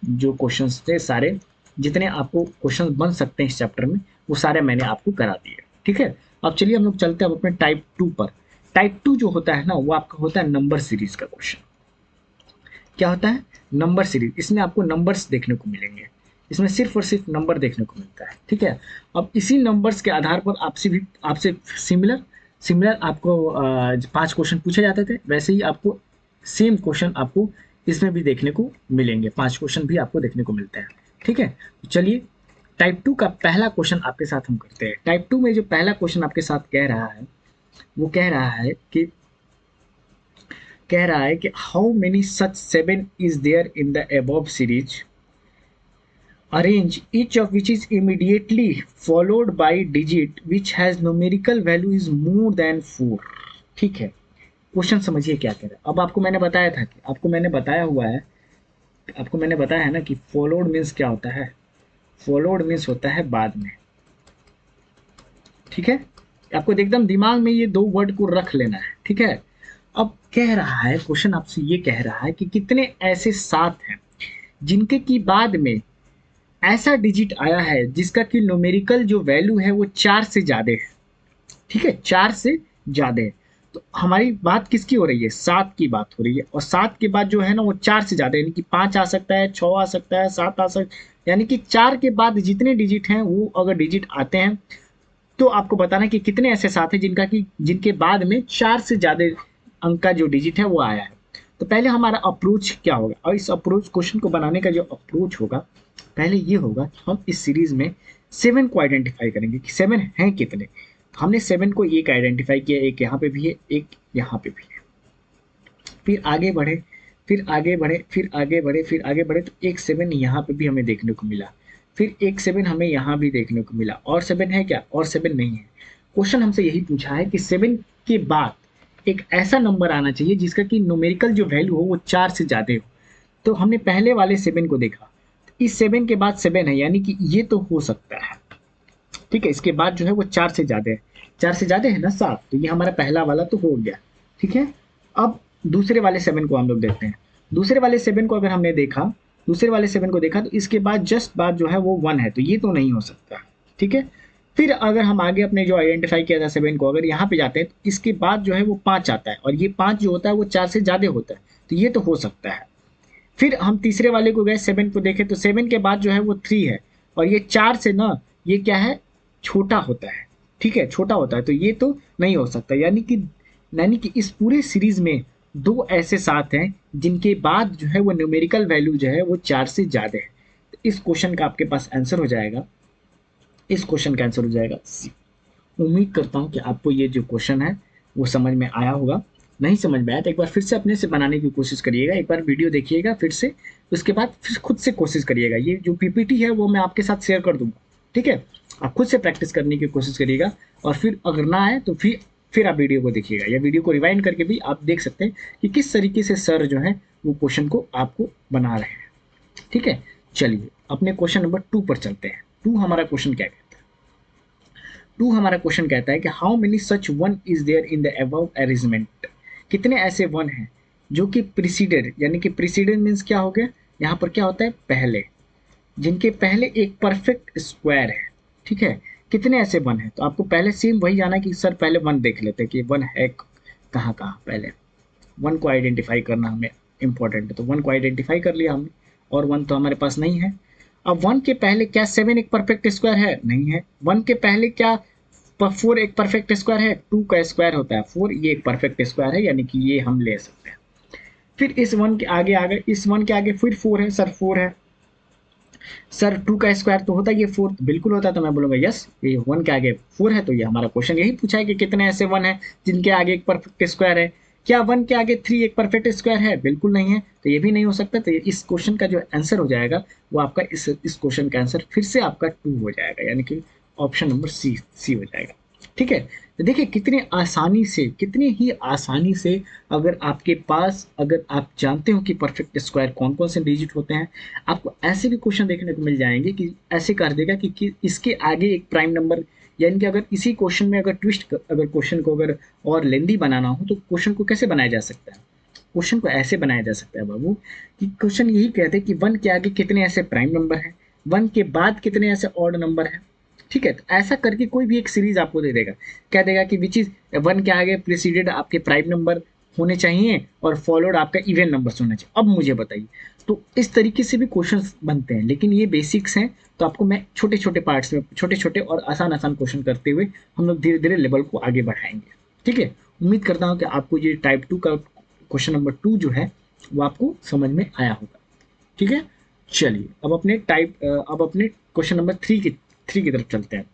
जो क्वेश्चंस थे सारे, जितने आपको क्वेश्चन बन सकते हैं इस चैप्टर में, वो सारे मैंने आपको करा दिए, ठीक है। अब चलिए हम लोग चलते हैं अपने टाइप 2 पर। टाइप 2 जो होता है ना, वो आपका होता है नंबर सीरीज का क्वेश्चन। क्या होता है, नंबर सीरीज। इसमें आपको नंबर्स देखने को मिलेंगे, इसमें सिर्फ और सिर्फ नंबर देखने को मिलता है, ठीक है। अब इसी नंबर्स के आधार पर आपसे सिमिलर सिमिलर आपको 5 क्वेश्चन पूछे जाते थे, वैसे ही आपको सेम क्वेश्चन आपको इसमें भी देखने को मिलेंगे, 5 क्वेश्चन भी आपको देखने को मिलते हैं, ठीक है। तो चलिए टाइप 2 का पहला क्वेश्चन आपके साथ हम करते हैं। टाइप 2 में जो पहला क्वेश्चन आपके साथ कह रहा है, वो कह रहा है कि how many such 7 is there in the above series, arrange each of which is immediately followed by digit which has numerical value is more than 4, ठीक है। क्वेश्चन समझिए क्या कह रहा है। अब आपको मैंने बताया था कि आपको मैंने बताया है ना कि फॉलोड मीन्स क्या होता है, फॉलोड मीन्स होता है बाद में, ठीक है। आपको एकदम दिमाग में ये 2 वर्ड को रख लेना है, ठीक है। अब कह रहा है क्वेश्चन आपसे, ये कह रहा है कि कितने ऐसे 7 हैं जिनके की बाद में ऐसा डिजिट आया है जिसका कि न्यूमेरिकल जो वैल्यू है वो 4 से ज़्यादा है, ठीक है, 4 से ज़्यादा है। तो हमारी बात किसकी हो रही है, 7 की बात हो रही है। और 7 के बाद जो है ना वो 4 से ज़्यादा, यानी कि 5 आ सकता है, 6 आ सकता है, 7 आ सकता है, यानी कि 4 के बाद जितने डिजिट हैं वो अगर डिजिट आते हैं तो आपको बताना है कि कितने ऐसे 7 हैं जिनके बाद में 4 से ज़्यादा अंक का जो डिजिट है वो आया है। तो पहले हमारा अप्रोच क्या होगा, और इस अप्रोच क्वेश्चन को बनाने का जो अप्रोच होगा, पहले ये होगा कि हम इस सीरीज में 7 को आइडेंटिफाई करेंगे कि 7 हैं कितने। हमने 7 को एक आइडेंटिफाई किया, एक यहाँ पे भी है, एक यहाँ पे भी है। फिर आगे बढ़े, फिर आगे बढ़े, फिर आगे बढ़े, फिर आगे बढ़े, तो एक 7 यहाँ पे भी हमें देखने को मिला, फिर एक 7 हमें यहाँ भी देखने को मिला। और 7 है क्या, और 7 नहीं है। क्वेश्चन हमसे यही पूछा है कि 7 के बाद एक ऐसा नंबर आना चाहिए जिसका कि न्यूमेरिकल जो वैल्यू हो वो 4 से ज़्यादा हो। तो हमने पहले वाले 7 को देखा, इस 7 के बाद 7 है, यानी कि ये तो हो सकता है, ठीक है। इसके बाद जो है वो 4 से ज़्यादा है, 4 से ज़्यादा है ना 7, तो ये हमारा पहला वाला तो हो गया, ठीक है। अब दूसरे वाले 7 को हम लोग देखते हैं। दूसरे वाले 7 को अगर हमने देखा, दूसरे वाले 7 को देखा, तो इसके बाद जस्ट बाद जो है वो 1 है, तो ये तो नहीं हो सकता, ठीक है। फिर अगर हम आगे अपने जो आइडेंटिफाई किया था 7 को, अगर यहाँ पे जाते हैं तो इसके बाद जो है वो 5 आता है, और ये 5 जो होता है वो 4 से ज़्यादा होता है, तो ये तो हो सकता है। फिर हम तीसरे वाले को गए, 7 को देखें, तो 7 के बाद जो है वो 3 है, और ये 4 से ना, ये क्या है, छोटा होता है, ठीक है, छोटा होता है, तो ये तो नहीं हो सकता। यानी कि इस पूरे सीरीज में 2 ऐसे 7 हैं जिनके बाद जो है वो न्यूमेरिकल वैल्यू जो है वो 4 से ज़्यादा है। तो इस क्वेश्चन का आपके पास आंसर हो जाएगा, इस क्वेश्चन का आंसर हो जाएगा सी। उम्मीद करता हूँ कि आपको ये जो क्वेश्चन है वो समझ में आया होगा। नहीं समझ में आया तो एक बार फिर से अपने से बनाने की कोशिश करिएगा, एक बार वीडियो देखिएगा फिर से, उसके बाद फिर खुद से कोशिश करिएगा। ये जो पीपीटी है वो मैं आपके साथ शेयर कर दूंगा, ठीक है। आप खुद से प्रैक्टिस करने की कोशिश करिएगा, और फिर अगर ना आए तो फिर आप वीडियो को देखिएगा, या वीडियो को रिवाइंड करके भी आप देख सकते हैं कि किस तरीके से सर जो है वो क्वेश्चन को आपको बना रहे हैं, ठीक है। चलिए अपने क्वेश्चन नंबर 2 पर चलते हैं। 2 हमारा क्वेश्चन क्या कहता है? 2 हमारा क्वेश्चन कहता है कि how many such one is there in the above arrangement. कितने ऐसे वन हैं जो कि प्रीसीडेड, यानी कि प्रीसीडेड मीन्स क्या हो गया, यहाँ पर क्या होता है पहले, जिनके पहले एक परफेक्ट स्क्वायर है, ठीक है। कितने ऐसे वन है, तो आपको पहले सेम वही जाना है कि सर पहले वन देख लेते हैं कि वन है कहाँ कहाँ। पहले वन को आइडेंटिफाई करना हमें इंपॉर्टेंट है, तो वन को आइडेंटिफाई कर लिया हमने, और वन तो हमारे पास नहीं है। अब वन के पहले क्या 7 एक परफेक्ट स्क्वायर है? नहीं है। वन के पहले क्या 4 एक परफेक्ट स्क्वायर है? 2 का स्क्वायर होता है 4, ये एक परफेक्ट स्क्वायर है, यानी कि ये हम ले सकते हैं। फिर इस वन के आगे आ गए, इस वन के आगे फिर 4 है, सर 4 है। सर 2 का स्क्वायर तो होता है ये 4, बिल्कुल होता है, तो मैं बोलूंगा यस, ये 1 के आगे 4 है। तो ये हमारा क्वेश्चन यही पूछा है कि कितने ऐसे 1 है जिनके आगे एक परफेक्ट स्क्वायर है। क्या 1 के आगे 3 एक परफेक्ट स्क्वायर है? बिल्कुल नहीं है, तो ये भी नहीं हो सकता। तो इस क्वेश्चन का जो आंसर हो जाएगा वो आपका इस क्वेश्चन का आंसर फिर से आपका 2 हो जाएगा, यानी कि ऑप्शन नंबर सी हो जाएगा, ठीक है। तो देखिए कितने ही आसानी से अगर आपके पास, अगर आप जानते हो कि परफेक्ट स्क्वायर कौन कौन से डिजिट होते हैं, आपको ऐसे भी क्वेश्चन देखने को मिल जाएंगे कि ऐसे कर देगा कि इसके आगे एक प्राइम नंबर, यानी कि अगर इसी क्वेश्चन में अगर अगर क्वेश्चन को अगर और लेंदी बनाना हो तो क्वेश्चन को कैसे बनाया जा सकता है? क्वेश्चन को ऐसे बनाया जा सकता है बाबू, कि क्वेश्चन यही कहते हैं कि 1 के आगे कितने ऐसे प्राइम नंबर हैं, 1 के बाद कितने ऐसे ऑड नंबर हैं, ठीक है। तो ऐसा करके कोई भी एक सीरीज आपको दे देगा, कह देगा कि विच इज 1 के आगे प्रीसीडेड आपके प्राइम नंबर होने चाहिए और फॉलोड आपका इवन नंबर होना चाहिए। अब मुझे बताइए, तो इस तरीके से भी क्वेश्चंस बनते हैं, लेकिन ये बेसिक्स हैं, तो आपको मैं छोटे छोटे पार्ट्स में छोटे छोटे और आसान आसान क्वेश्चन करते हुए हम लोग धीरे धीरे लेवल को आगे बढ़ाएंगे, ठीक है। उम्मीद करता हूँ कि आपको ये टाइप 2 का क्वेश्चन नंबर 2 जो है वो आपको समझ में आया होगा, ठीक है। चलिए अब अपने क्वेश्चन नंबर 3 की तरफ चलते हैं।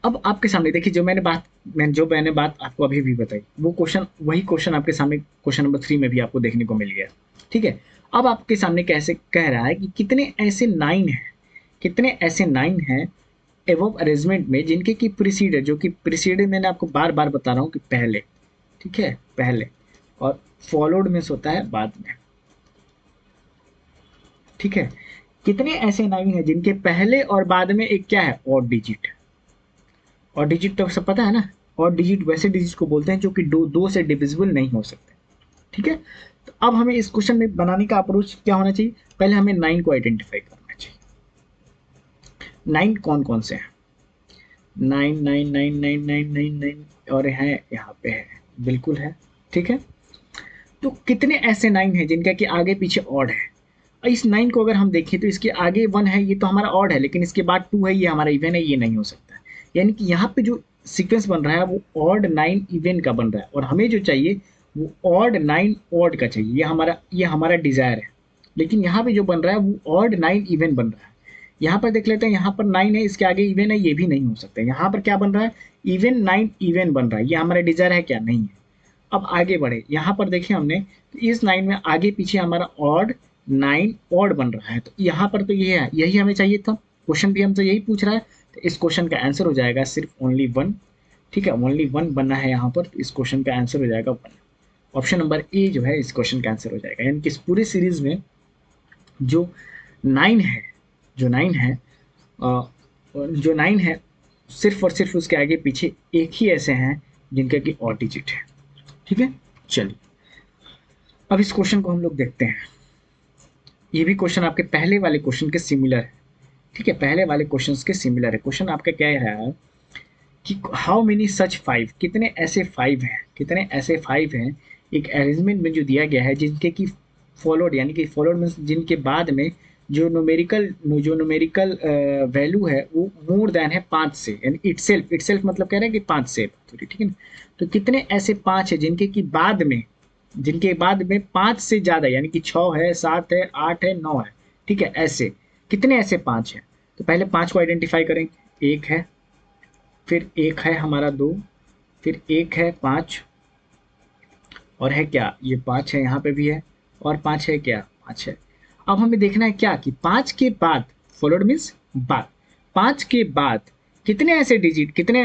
अब आपके सामने देखिए, जो मैंने बात आपको अभी भी बताई, वही क्वेश्चन आपके सामने क्वेश्चन नंबर 3 में भी आपको देखने को मिल गया, ठीक है। अब आपके सामने कैसे कह रहा है कि कितने ऐसे 9 हैं एवब अरेंजमेंट में जिनके की प्रीसीडेड, जो कि प्रीसीडेड मैंने आपको बार बार बता रहा हूँ कि पहले, ठीक है, पहले, और फॉलोड मीन्स होता है बाद में, ठीक है। कितने ऐसे 9 हैं जिनके पहले और बाद में एक क्या है, ऑड डिजिट। और डिजिट तो सब पता है ना, और डिजिट वैसे डिजिट को बोलते हैं जो कि दो से डिविजिबल नहीं हो सकते, ठीक है। तो अब हमें इस क्वेश्चन में बनाने का अप्रोच क्या होना चाहिए, पहले हमें 9 को आइडेंटिफाई करना चाहिए। 9 कौन कौन से हैं? 9 और है यहाँ पे है, बिल्कुल है, ठीक है। तो कितने ऐसे 9 हैं जिनका कि आगे पीछे ऑड है? और इस 9 को अगर हम देखें तो इसके आगे 1 है, ये तो हमारा ऑड है, लेकिन इसके बाद 2 है, ये हमारा इवन है, ये नहीं हो सकता। यानी कि यहाँ पे जो सीक्वेंस बन रहा है वो ऑड 9 इवन का बन रहा है, और हमें जो चाहिए वो ऑड 9 ऑड का चाहिए, ये हमारा डिजायर है। लेकिन यहाँ पे जो बन रहा है वो ऑड 9 इवन बन रहा है। यहाँ पर देख लेते हैं, यहाँ पर 9 है, इसके आगे इवन है, ये भी नहीं हो सकता। यहाँ पर क्या बन रहा है, इवन 9 इवन बन रहा है, ये हमारा डिजायर है क्या? नहीं है। अब आगे बढ़े, यहाँ पर देखिए हमने, तो इस 9 में आगे पीछे हमारा ऑड 9 ऑड बन रहा है, तो यहाँ पर तो ये है, यही हमें चाहिए था। क्वेश्चन भी हमसे यही पूछ रहा है, तो इस क्वेश्चन का आंसर हो जाएगा सिर्फ ओनली 1, ठीक है। ओनली 1 बनना है यहाँ पर, तो इस क्वेश्चन का आंसर हो जाएगा 1। ऑप्शन नंबर ए जो है इस क्वेश्चन का आंसर हो जाएगा, यानी कि इस पूरे सीरीज में जो 9 है, जो 9 है अ, जो 9 है, सिर्फ और सिर्फ उसके आगे पीछे एक ही ऐसे हैं जिनका कि ऑड डिजिट है, ठीक है। चलिए अब इस क्वेश्चन को हम लोग देखते हैं। ये भी क्वेश्चन आपके पहले वाले क्वेश्चन के सिमिलर है, ठीक है, पहले वाले क्वेश्चन के सिमिलर है। क्वेश्चन आपका क्या है कि हाउ मेनी सच 5, कितने ऐसे 5 हैं, कितने ऐसे 5 हैं एक अरेंजमेंट में जो दिया गया है जिनके की फॉलोड, यानी कि फॉलोड मीन्स जिनके बाद में जो न्यूमेरिकल वैल्यू है वो मोर देन है 5 से, यानी इटसेल्फ मतलब कह रहे हैं कि 5 से, ठीक है ना। तो कितने ऐसे 5 है जिनके बाद में 5 से ज़्यादा, यानी कि 6 है, 7 है, 8 है, 9 है, ठीक है। ऐसे कितने ऐसे 5 हैं? तो पहले 5 को आइडेंटिफाई करेंगे। एक है, फिर एक है हमारा 2, फिर एक है 5, और है क्या, ये 5 है, यहाँ पे भी है, और 5 है क्या, 5 है। अब हमें देखना है क्या कि 5 के बाद, फॉलोड मीन्स बाद, 5 के बाद कितने ऐसे डिजिट, कितने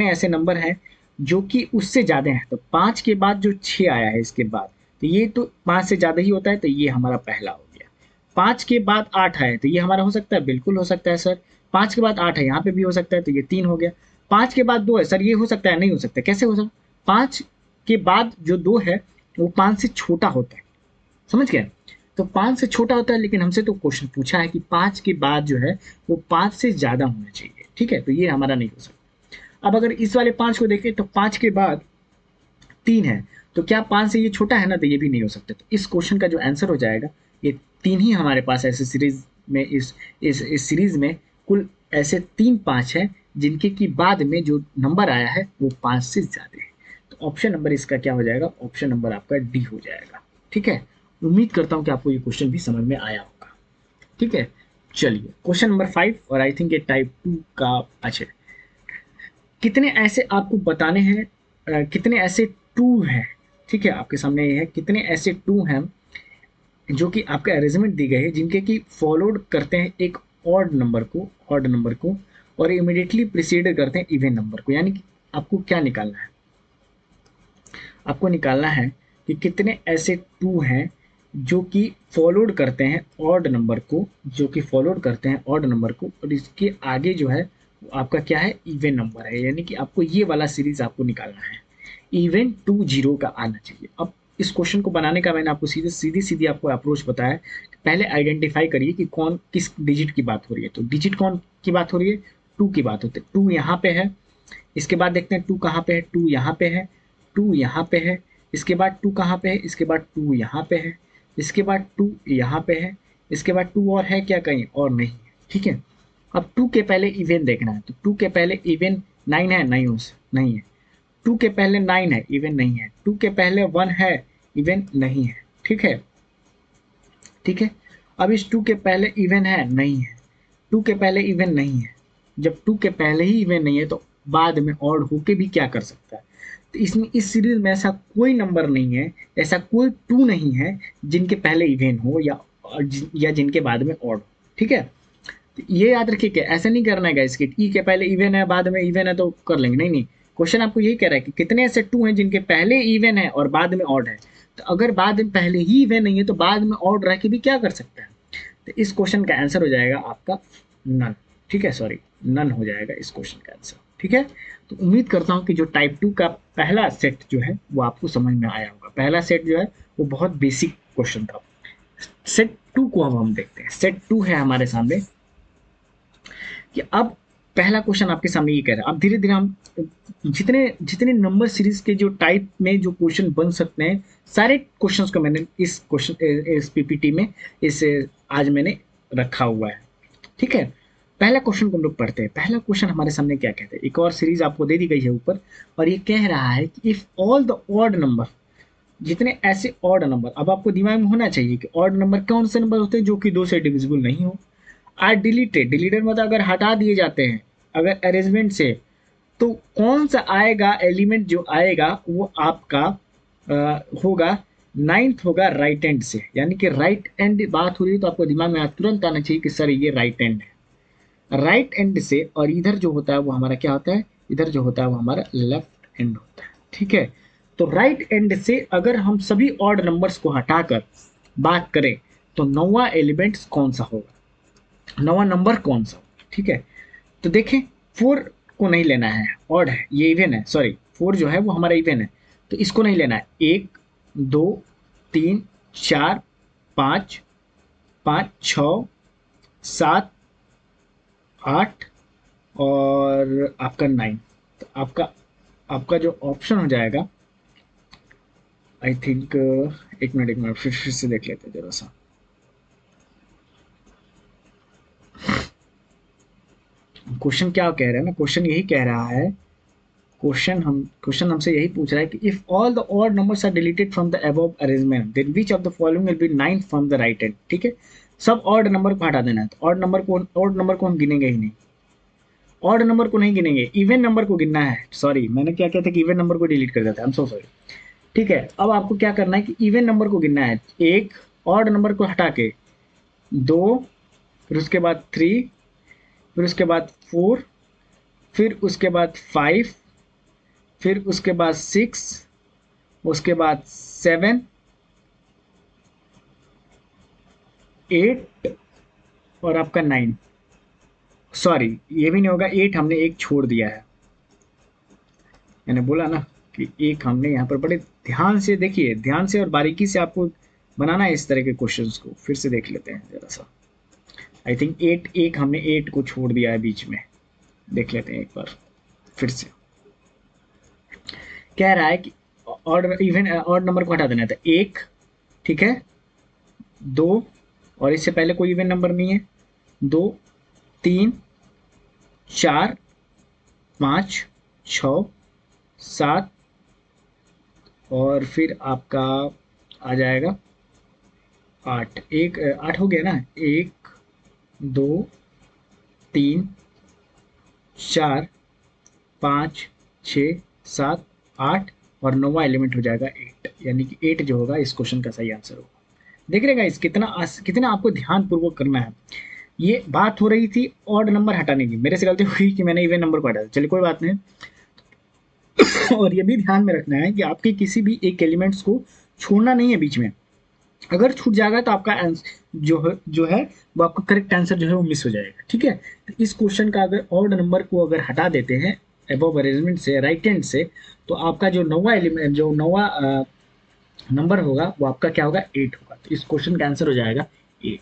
ऐसे नंबर हैं जो कि उससे ज़्यादा हैं। तो 5 के बाद जो 6 आया है इसके बाद, तो ये तो 5 से ज़्यादा ही होता है, तो ये हमारा पहला हो गया। 5 के बाद 8 है, तो ये हमारा हो सकता है, बिल्कुल हो सकता है सर। 5 के बाद 8 है, यहाँ पे भी हो सकता है, तो ये 3 हो गया। 5 के बाद 2 है सर, ये हो सकता है, नहीं हो सकता, कैसे हो सकता, 5 के बाद जो 2 है वो 5 से छोटा होता है, समझ गए। तो 5 से छोटा होता है, लेकिन हमसे तो क्वेश्चन पूछा है कि 5 के बाद जो है वो 5 से ज़्यादा होना चाहिए, ठीक है, तो ये हमारा नहीं हो सकता। अब अगर इस वाले 5 को देखें तो 5 के बाद 3 है, तो क्या 5 से ये छोटा है ना, तो ये भी नहीं हो सकता। तो इस क्वेश्चन का जो आंसर हो जाएगा, ये 3 ही हमारे पास ऐसे सीरीज में, इस सीरीज में कुल ऐसे 3 5 है जिनके की बाद में जो नंबर आया है वो 5 से ज़्यादा है। तो ऑप्शन नंबर इसका क्या हो जाएगा, ऑप्शन नंबर आपका डी हो जाएगा, ठीक है। उम्मीद करता हूँ कि आपको ये क्वेश्चन भी समझ में आया होगा, ठीक है। चलिए क्वेश्चन नंबर 5, और आई थिंक ये टाइप 2 का, अच्छा, कितने ऐसे आपको बताने हैं, कितने ऐसे टू हैं, ठीक है, आपके सामने ये है, कितने ऐसे टू हैं जो कि आपके अरेंजमेंट दी गई है जिनके कि फॉलोड करते हैं एक ऑड नंबर को और इमिडिएटली प्रिसीड करते हैं इवन नंबर को। यानी कि आपको क्या निकालना है, आपको निकालना है कि कितने ऐसे टू हैं जो कि फॉलोड करते हैं ऑड नंबर को, जो कि फॉलोड करते हैं ऑड नंबर को, और इसके आगे जो है वो आपका क्या है, इवन नंबर है। यानी कि आपको ये वाला सीरीज आपको निकालना है, इवन 20 का आना चाहिए। अब इस क्वेश्चन को बनाने का मैंने आपको सीधी सीधी आपको अप्रोच बताया। पहले आइडेंटिफाई करिए कि कौन किस डिजिट की बात हो रही है। तो डिजिट कौन की बात हो रही है, 2 की बात होती है। 2 यहाँ पे है, इसके बाद देखते हैं 2 कहाँ पे है, 2 यहाँ पे है, 2 यहाँ पे है, इसके बाद 2 कहाँ पे है, इसके बाद 2 यहाँ पे है, इसके बाद 2 यहाँ पे है, इसके बाद 2 और है क्या, कहीं और नहीं है, ठीक है। अब 2 के पहले इवन देखना है, तो 2 के पहले इवन 9 है, नहीं है। 2 के पहले 9 है, इवन नहीं है। 2 के पहले 1 है, इवन नहीं है, ठीक है, ठीक है। अब इस 2 के पहले इवन है, नहीं है। 2 के पहले इवन नहीं है, जब 2 के पहले ही इवन नहीं है तो बाद में ऑड होके भी क्या कर सकता है। तो इसमें इस सीरीज में ऐसा कोई नंबर नहीं है, ऐसा कोई 2 नहीं है जिनके पहले इवन हो या जिनके बाद में ऑड हो, ठीक है। तो ये याद रखिए कि ऐसा नहीं करना है गाइस कि ई के पहले इवन है बाद में इवन है तो कर लेंगे, नहीं नहीं। क्वेश्चन आपको यही कह रहा है कि कितने ऐसे 2 हैं जिनके पहले इवन है और बाद में ऑड है। तो अगर बाद में पहले ही इवन नहीं है तो बाद में ऑड रह के भी क्या कर सकता है। तो इस क्वेश्चन का आंसर हो जाएगा आपका नन, ठीक है, सॉरी नन हो जाएगा इस क्वेश्चन का आंसर, ठीक है। तो उम्मीद करता हूँ कि जो टाइप 2 का पहला सेट जो है वो आपको समझ में आया होगा। पहला सेट जो है वो बहुत बेसिक क्वेश्चन था। सेट 2 को अब हम देखते हैं। सेट 2 है हमारे सामने कि अब पहला क्वेश्चन आपके सामने ये कह रहा है, अब धीरे धीरे हम जितने जितने नंबर सीरीज के जो टाइप में जो क्वेश्चन बन सकते हैं सारे क्वेश्चंस को मैंने इस पीपीटी में आज मैंने रखा हुआ है, ठीक है। पहला क्वेश्चन को हम लोग पढ़ते हैं। पहला क्वेश्चन हमारे सामने क्या कहते हैं, एक और सीरीज आपको दे दी गई है ऊपर, और ये कह रहा है कि if all the odd number, जितने ऐसे ऑड नंबर, अब आपको दिमाग में होना चाहिए कि ऑड नंबर कौन से नंबर होते हैं जो कि 2 से डिविजिबल नहीं हो, आर डिलीटेड मतलब अगर हटा दिए जाते हैं अगर अरेंजमेंट से, तो कौन सा आएगा एलिमेंट जो आएगा वो आपका होगा नाइन्थ होगा राइट एंड से। यानी कि राइट एंड बात हो रही है तो आपको दिमाग में तुरंत आना चाहिए कि सर ये राइट एंड है, राइट एंड से। और इधर जो होता है वो हमारा क्या होता है, इधर जो होता है वो हमारा लेफ्ट एंड होता है, ठीक है। तो राइट एंड से अगर हम सभी ऑड नंबर्स को हटाकर बात करें तो नौवां एलिमेंट कौन सा होगा, नवा नंबर कौन सा, ठीक है। तो देखें 4 को नहीं लेना है, ऑड है, ये इवन है, सॉरी 4 जो है वो हमारा इवन है, तो इसको नहीं लेना है। 1 2 3 4 5 5 6 7 8 और आपका 9। तो आपका आपका जो ऑप्शन हो जाएगा, आई थिंक एक मिनट फिर से देख लेते हैं जरा सा। क्वेश्चन क्या कह रहा है ना, क्वेश्चन यही कह रहा है, क्वेश्चन हमसे यही पूछ रहा है कि if all the odd numbers are deleted from the above arrangement then which of the following will be ninth from the right end, ठीक है। सब ऑड नंबर को हटा देना है, तो ऑड नंबर को हम गिनेंगे ही नहीं, ऑड नंबर को नहीं गिनेंगे, इवन नंबर को गिनना है। सॉरी मैंने क्या कहता कि इवन नंबर को डिलीट कर देता है, आई एम सो सॉरी। ठीक है, अब आपको क्या करना है कि इवन नंबर को गिनना है, एक ऑड नंबर को हटा के, दो, फिर उसके बाद थ्री, फिर उसके बाद फोर, फिर उसके बाद फाइव, फिर उसके बाद सिक्स, उसके बाद सेवन, एट और आपका नाइन। सॉरी, ये भी नहीं होगा, एट हमने एक छोड़ दिया है। मैंने बोला ना कि एक हमने यहाँ पर बड़े ध्यान से देखिए, ध्यान से और बारीकी से आपको बनाना है इस तरह के क्वेश्चंस को। फिर से देख लेते हैं जरा सा। आई थिंक एट, एक हमने एट को छोड़ दिया है बीच में। देख लेते हैं एक बार फिर से। कह रहा है कि ऑर्डर इवन ऑड नंबर को हटा देना था, एक, ठीक है, दो, और इससे पहले कोई इवन नंबर नहीं है, दो, तीन, चार, पाँच, छ, सात, और फिर आपका आ जाएगा आठ। एक आठ हो गया ना, एक, दो, तीन, चार, पाँच, छ, सात, आठ, और नौवा एलिमेंट हो जाएगा एट, यानी कि एट जो होगा इस क्वेश्चन का सही आंसर होगा। देख रहे गाइस, कितना आपको ध्यान पूर्वक करना है। ये बात हो रही थी ऑड नंबर हटाने की, मेरे से गलती हुई कि मैंने इवन नंबर को हटा दिया, चलिए कोई बात नहीं। और ये भी ध्यान में रखना है कि आपके किसी भी एक एलिमेंट्स को छोड़ना नहीं है बीच में। अगर छूट जाएगा तो आपका आंसर जो है वो आपका करेक्ट आंसर जो है वो मिस हो जाएगा। ठीक है, तो इस क्वेश्चन का अगर ऑड नंबर को अगर हटा देते हैं अबव अरेंजमेंट से, राइट हैंड से, तो आपका जो नौवा एलिमेंट, जो नौवा नंबर होगा वो आपका क्या होगा, एट होगा। तो इस क्वेश्चन का आंसर हो जाएगा एट।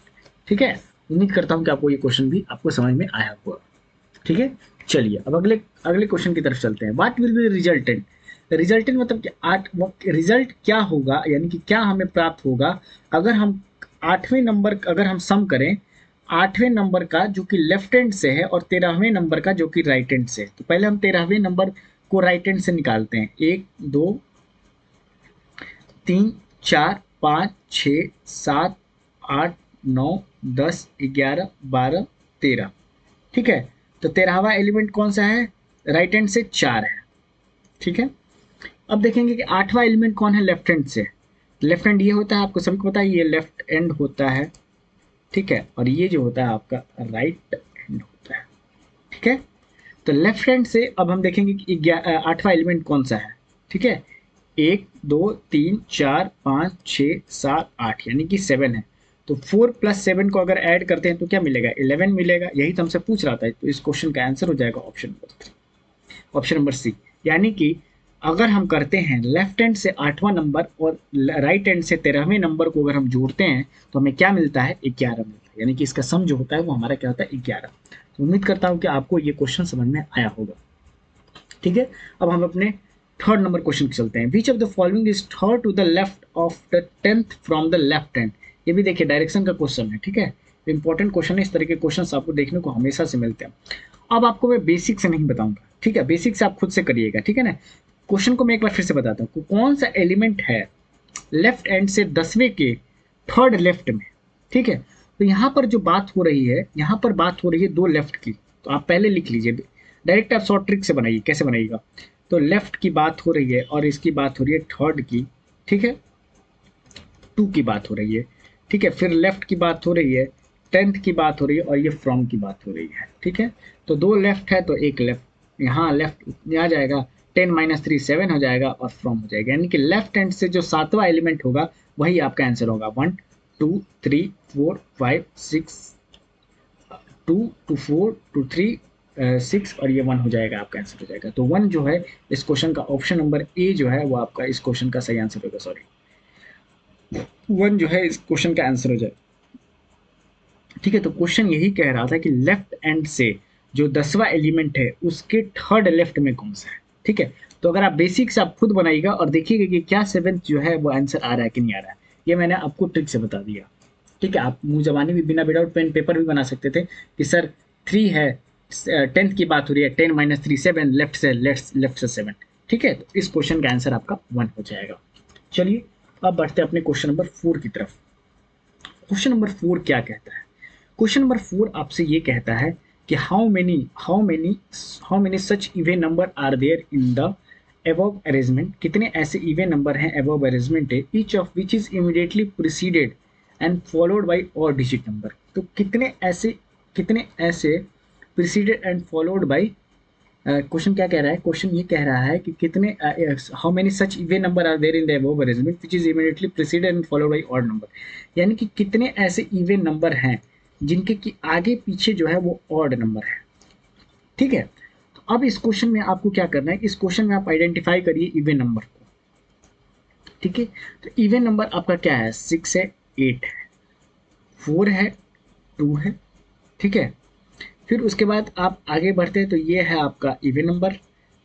ठीक है, उम्मीद करता हूँ कि आपको ये क्वेश्चन भी आपको समझ में आया होगा। ठीक है, चलिए अब अगले अगले क्वेश्चन की तरफ चलते हैं। What will be resultant? Resultant मतलब कि रिजल्ट क्या होगा, यानी कि क्या हमें प्राप्त होगा अगर हम आठवें नंबर, अगर हम सम करें आठवें नंबर का जो कि लेफ्ट हैंड से है और 13वें नंबर का जो कि राइट हैंड से है। तो पहले हम 13वें नंबर को राइट हैंड से निकालते हैं। एक, दो, तीन, चार, पाँच, छ, सात, आठ, नौ, 10, 11, 12, 13। ठीक है, तो 13वां एलिमेंट कौन सा है, राइट हैंड से चार है। ठीक है, अब देखेंगे कि आठवां एलिमेंट कौन है, लेफ्ट हैंड से। लेफ्ट हैंड ये होता है, आपको सभी को पता है, ये लेफ्ट हैंड होता है। ठीक है, और ये जो होता है आपका राइट हैंड होता है। ठीक है, तो लेफ्ट हैंड से अब हम देखेंगे कि आठवां एलिमेंट कौन सा है। ठीक है, एक, दो, तीन, चार, पाँच, छ, सात, आठ, यानी कि 7 है। तो 4 + 7 को अगर ऐड करते हैं तो क्या मिलेगा, 11 मिलेगा। यही तो हमसे पूछ रहा था। तो इस क्वेश्चन का आंसर हो जाएगा option number 3, option number C. यानी कि अगर हम करते हैं लेफ्ट हैंड से आठवां नंबर और राइट हैंड से 13वें नंबर को अगर हम जोड़ते हैं तो हमें क्या मिलता है, 11 मिलता है। यानी कि इसका सम जो होता है वो हमारा क्या होता है, 11। तो उम्मीद करता हूँ कि आपको ये क्वेश्चन समझ में आया होगा। ठीक है, अब हम अपने थर्ड नंबर क्वेश्चन चलते हैं। Which of the following is third to the left of the 10th from the left hand? ये भी देखिए डायरेक्शन का क्वेश्चन है। ठीक है, इंपॉर्टेंट क्वेश्चन है। इस तरह के क्वेश्चन आपको देखने को हमेशा से मिलते हैं। अब आपको मैं बेसिक से नहीं बताऊंगा। ठीक है, बेसिक से आप खुद से करिएगा। ठीक है ना, क्वेश्चन को मैं एक बार फिर से बताता हूँ। कौन सा एलिमेंट है लेफ्ट हैंड से 10वें के थर्ड लेफ्ट में? ठीक है, तो यहाँ पर जो बात हो रही है, यहाँ पर बात हो रही है दो लेफ्ट की। तो आप पहले लिख लीजिए, डायरेक्ट आप शॉर्ट ट्रिक से बनाइए। कैसे बनाइएगा, तो लेफ्ट की बात हो रही है और इसकी बात हो रही है थर्ड की। ठीक है, 2 की बात हो रही है। ठीक है, फिर लेफ्ट की बात हो रही है, 10th की बात हो रही है, और ये फ्रॉम की बात हो रही है। ठीक है, तो दो लेफ्ट है तो एक लेफ्ट यहाँ लेफ्ट आ जाएगा, 10 - 3 7 हो जाएगा और फ्रॉम हो जाएगा। यानी कि लेफ्ट हैंड से जो सातवां एलिमेंट होगा वही आपका आंसर होगा। 1 2 3 4 5 6, 2 2 4 2 3 6, और ये 1 हो जाएगा, आपका आंसर हो जाएगा। तो 1 जो है इस क्वेश्चन का, ऑप्शन नंबर ए जो है वो आपका इस क्वेश्चन का सही आंसर होगा। सॉरी, 1 जो है इस क्वेश्चन का आंसर हो जाएगा। ठीक है, तो क्वेश्चन यही कह रहा था कि लेफ्ट एंड से जो 10वां एलिमेंट है उसके थर्ड लेफ्ट में कौन सा है। ठीक है, तो अगर आप बेसिक से आप खुद बनाइएगा और देखिएगा कि क्या 7th जो है वो आंसर आ रहा है कि नहीं आ रहा है। ये मैंने आपको ट्रिक से बता दिया। ठीक है, आप मुंह जबानी भी बिना विदाउट पेन पेपर भी बना सकते थे कि सर 3 है, 10th की बात हो रही है, 10 - 3 7, लेफ्ट से 7। ठीक है, तो इस क्वेश्चन का आंसर आपका 1 हो जाएगा। चलिए अब बढ़ते हैं अपने क्वेश्चन नंबर 4 की तरफ। क्वेश्चन नंबर 4 क्या कहता है? क्वेश्चन नंबर 4 आपसे ये कहता है कि how many such even number are there in the above arrangement, कितने ऐसे इवन नंबर हैं above अरेंजमेंट है, each of which is immediately preceded and followed by odd digit number। तो कितने ऐसे preceded and followed by, question क्या कह रहा है, क्वेश्चन ये कह रहा है कि कितने, how many such even number are there in the above arrangement which is immediately preceded and followed by odd number, यानी कि कितने ऐसे इवन नंबर हैं जिनके कि आगे पीछे जो है वो ऑड नंबर है। ठीक है, तो अब इस क्वेश्चन में आपको क्या करना है, इस क्वेश्चन में आप आइडेंटिफाई करिए इवन नंबर को। ठीक है, तो इवन नंबर आपका क्या है, 6 है, 8 है, 4 है, 2 है। ठीक है, फिर उसके बाद आप आगे बढ़ते हैं तो ये है आपका इवन नंबर,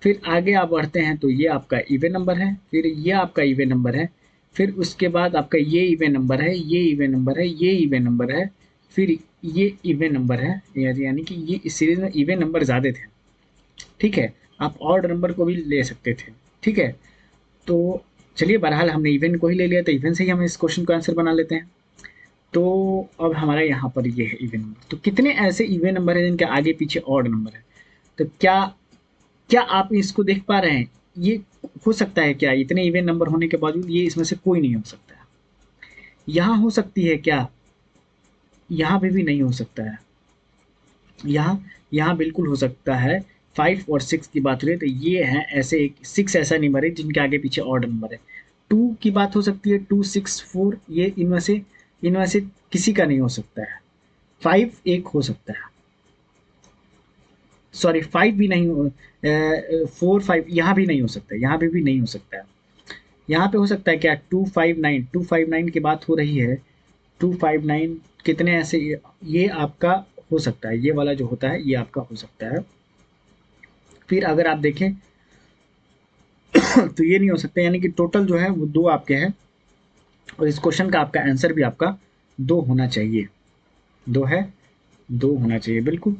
फिर आगे आप बढ़ते हैं तो ये आपका इवन नंबर है, फिर ये आपका इवन नंबर है, फिर उसके बाद आपका ये इवन नंबर है, ये इवन नंबर है, ये इवन नंबर है, फिर ये इवन नंबर है, यानी कि ये इस सीरीज में इवन नंबर ज़्यादा थे। ठीक है, आप ऑड नंबर को भी ले सकते थे। ठीक है, तो चलिए बहरहाल हमने इवन को ही ले लिया, तो इवन से ही हम इस क्वेश्चन को आंसर बना लेते हैं। तो अब हमारा यहाँ पर ये है इवन नंबर, तो कितने ऐसे इवन नंबर हैं जिनके आगे पीछे ऑड नंबर है। तो क्या क्या आप इसको देख पा रहे हैं, ये हो सकता है क्या, इतने इवन नंबर होने के बावजूद ये इसमें से कोई नहीं हो सकता है। यहाँ हो सकती है क्या, यहाँ भी नहीं हो सकता है, यहाँ बिल्कुल हो सकता है। 5 और 6 की बात हुई तो ये है ऐसे, 6 ऐसा नंबर है जिनके आगे पीछे ऑड नंबर है। 2 की बात हो सकती है, 2, 6, 4, ये इनमें से किसी का नहीं हो सकता है। 5 एक हो सकता है, सॉरी 5 भी नहीं हो, 4, 5 यहाँ भी नहीं हो सकता है, यहाँ भी नहीं हो सकता है। यहाँ पे हो सकता है क्या, 259 की बात हो रही है, 259 कितने ऐसे, ये आपका हो सकता है, ये वाला जो होता है ये आपका हो सकता है। फिर अगर आप देखें तो ये नहीं हो सकता, यानी कि टोटल जो है वो 2 आपके हैं, और इस क्वेश्चन का आपका आंसर भी आपका 2 होना चाहिए, 2 है, 2 होना चाहिए बिल्कुल।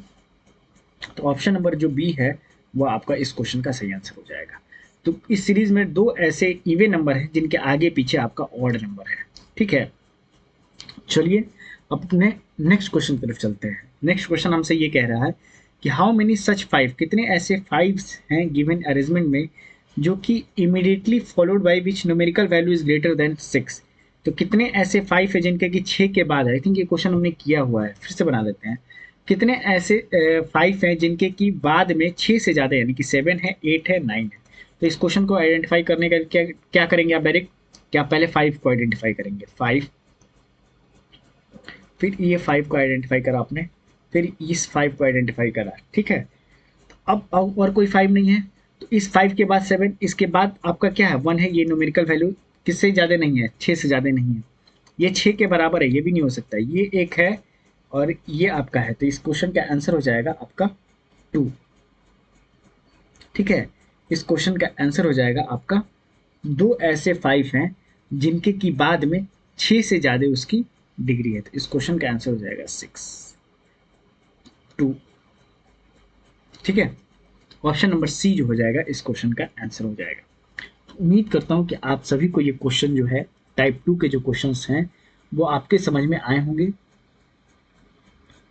तो ऑप्शन नंबर जो बी है वो आपका इस क्वेश्चन का सही आंसर हो जाएगा। तो इस सीरीज में 2 ऐसे इवन नंबर हैं जिनके आगे पीछे आपका ऑड नंबर है। ठीक है, चलिए अपने नेक्स्ट क्वेश्चन की तरफ चलते हैं। नेक्स्ट क्वेश्चन हमसे ये कह रहा है कि हाउ मेनी सच 5, कितने ऐसे 5 हैं गिवन अरेंजमेंट में जो कि immediately followed by which numerical value is greater than 6। तो कितने ऐसे 5 है जिनके कि 6 के बाद है, आई थिंक ये क्वेश्चन हमने किया हुआ है, फिर से बना लेते हैं। कितने ऐसे 5 हैं जिनके कि बाद में 6 से ज़्यादा, यानी कि 7 है, 8 है, 9 है। तो इस क्वेश्चन को आइडेंटिफाई करने का क्या करेंगे आप, डायरेक्ट क्या पहले 5 को आइडेंटिफाई करेंगे, 5, फिर ये 5 को आइडेंटिफाई करा आपने, फिर इस 5 को आइडेंटिफाई करा। ठीक है, अब और कोई 5 नहीं है, तो इस 5 के बाद 7, इसके बाद आपका क्या है, 1 है, ये न्यूमेरिकल वैल्यू किससे ज़्यादा नहीं है, 6 से ज़्यादा नहीं है, ये 6 के बराबर है, ये भी नहीं हो सकता, ये 1 है और ये आपका है। तो इस क्वेश्चन का आंसर हो जाएगा आपका 2। ठीक है, इस क्वेश्चन का आंसर हो जाएगा आपका 2 ऐसे 5 हैं जिनके की बाद में 6 से ज़्यादा उसकी डिग्री है। तो इस क्वेश्चन का आंसर हो जाएगा 6, 2। ठीक है, ऑप्शन नंबर सी जो हो जाएगा इस क्वेश्चन का आंसर हो जाएगा। तो उम्मीद करता हूँ कि आप सभी को ये क्वेश्चन जो है टाइप 2 के जो क्वेश्चंस हैं वो आपके समझ में आए होंगे,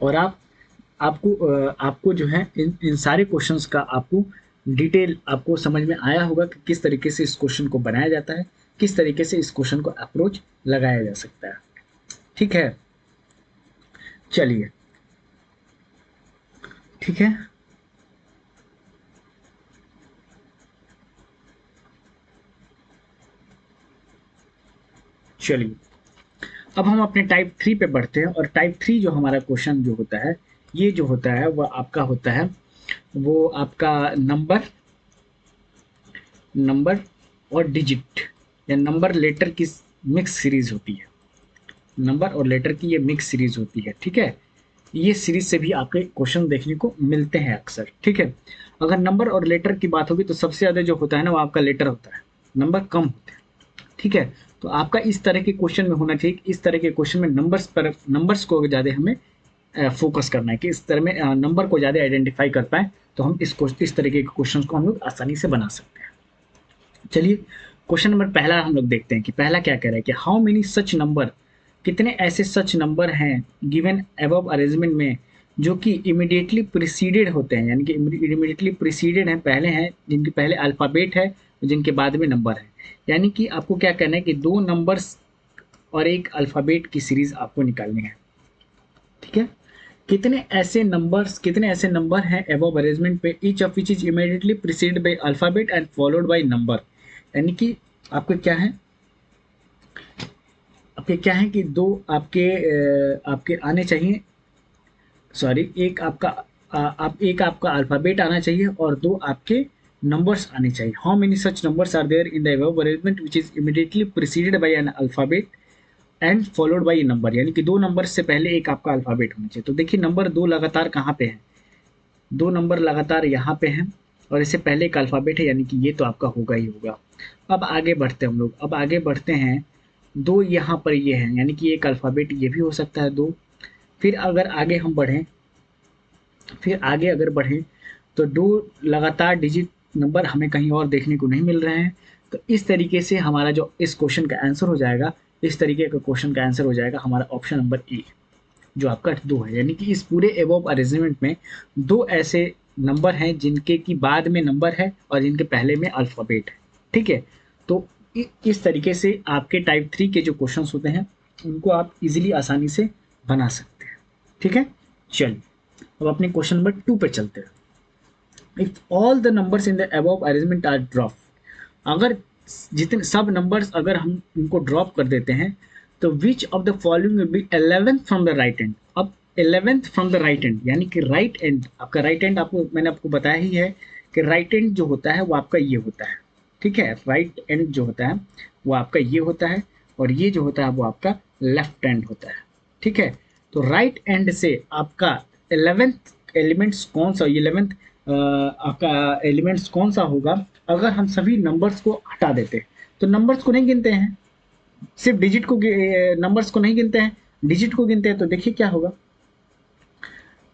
और आपको जो है इन सारे क्वेश्चंस का आपको डिटेल आपको समझ में आया होगा कि किस तरीके से इस क्वेश्चन को बनाया जाता है, किस तरीके से इस क्वेश्चन को अप्रोच लगाया जा सकता है। ठीक है, चलिए, ठीक है, चलिए अब हम अपने टाइप 3 पे बढ़ते हैं। और टाइप 3 जो हमारा क्वेश्चन जो होता है, ये जो होता है वह आपका होता है, वो आपका नंबर और डिजिट या नंबर लेटर की मिक्स सीरीज होती है, नंबर और लेटर की ये मिक्स सीरीज होती है। ठीक है, ये सीरीज से भी आपके क्वेश्चन देखने को मिलते हैं अक्सर। ठीक है, अगर नंबर और लेटर की बात होगी तो सबसे ज़्यादा जो होता है ना वो आपका लेटर होता है, नंबर कम होते हैं। ठीक है, तो आपका इस तरह के क्वेश्चन में होना चाहिए कि इस तरह के क्वेश्चन में नंबर्स को ज़्यादा हमें फोकस करना है, कि इस तरह में नंबर को ज़्यादा आइडेंटिफाई कर पाए, तो हम इस तरीके के क्वेश्चन को हम लोग आसानी से बना सकते हैं। चलिए क्वेश्चन नंबर पहला हम लोग देखते हैं कि पहला क्या कह रहा है कि हाउ मेनी सच नंबर, कितने ऐसे सच नंबर हैं गिवन अबव अरेंजमेंट में जो कि इमीडिएटली प्रीसीडेड होते हैं, यानी कि इमीडिएटली प्रीसीडेड हैं, पहले हैं, जिनके पहले अल्फ़ाबेट है जिनके बाद में नंबर है। यानी कि आपको क्या करना है कि 2 नंबर्स और एक अल्फ़ाबेट की सीरीज़ आपको निकालनी है। ठीक है? कितने ऐसे नंबर हैं अबव अरेंजमेंट पे, each of which is immediately preceded by alphabet and followed by number. यानी कि आपके क्या है, कि 2 आपके आने चाहिए, सॉरी, एक आपका अल्फ़ाबेट आना चाहिए और 2 आपके नंबर्स आने चाहिए। How many such numbers are there in the above arrangement which is immediately preceded by an alphabet and followed by a number. यानी कि 2 नंबर से पहले एक आपका अल्फ़ाबेट होना चाहिए। तो देखिए नंबर 2 लगातार कहाँ पे है? 2 नंबर लगातार यहाँ पे हैं और इससे पहले एक अल्फ़ाबेट है, यानी कि ये तो आपका होगा ही होगा। अब आगे बढ़ते हैं हम लोग, अब आगे बढ़ते हैं। 2 यहाँ पर ये हैं, यानी कि एक अल्फ़ाबेट ये भी हो सकता है 2। फिर अगर आगे हम बढ़ें, अगर बढ़ें तो 2 लगातार डिजिट नंबर हमें कहीं और देखने को नहीं मिल रहे हैं। तो इस तरीके से हमारा जो इस क्वेश्चन का आंसर हो जाएगा, इस तरीके का क्वेश्चन का आंसर हो जाएगा हमारा ऑप्शन नंबर ए, जो आपका 2 है। यानी कि इस पूरे अबव अरेंजमेंट में 2 ऐसे नंबर हैं जिनके की बाद में नंबर है और जिनके पहले में अल्फ़ाबेट है। ठीक है? तो इस तरीके से आपके टाइप 3 के जो क्वेश्चंस होते हैं उनको आप इजीली आसानी से बना सकते हैं। ठीक है? चलिए अब अपने क्वेश्चन नंबर 2 पे चलते हैं। If all the numbers in the above arrangement are drop, अगर जितने सब नंबर्स अगर हम उनको ड्रॉप कर देते हैं तो विच of the following will B 11th from the right and. अब 11th from the right and यानी कि राइट एंड, आपका राइट एंड आपको मैंने आपको बताया ही है कि राइट एंड जो होता है वो आपका ये होता है। ठीक है? राइट एंड जो होता है वो आपका ये होता है और ये जो होता है वो आपका लेफ्ट एंड होता है। ठीक है? तो राइट एंड से आपका 11th एलिमेंट्स कौन सा, 11th आपका एलिमेंट्स कौन सा होगा अगर हम सभी नंबर्स को हटा देते हैं। तो नंबर्स को नहीं गिनते हैं, सिर्फ डिजिट को, नंबर्स को नहीं गिनते हैं, डिजिट को गिनते हैं। तो देखिए क्या होगा,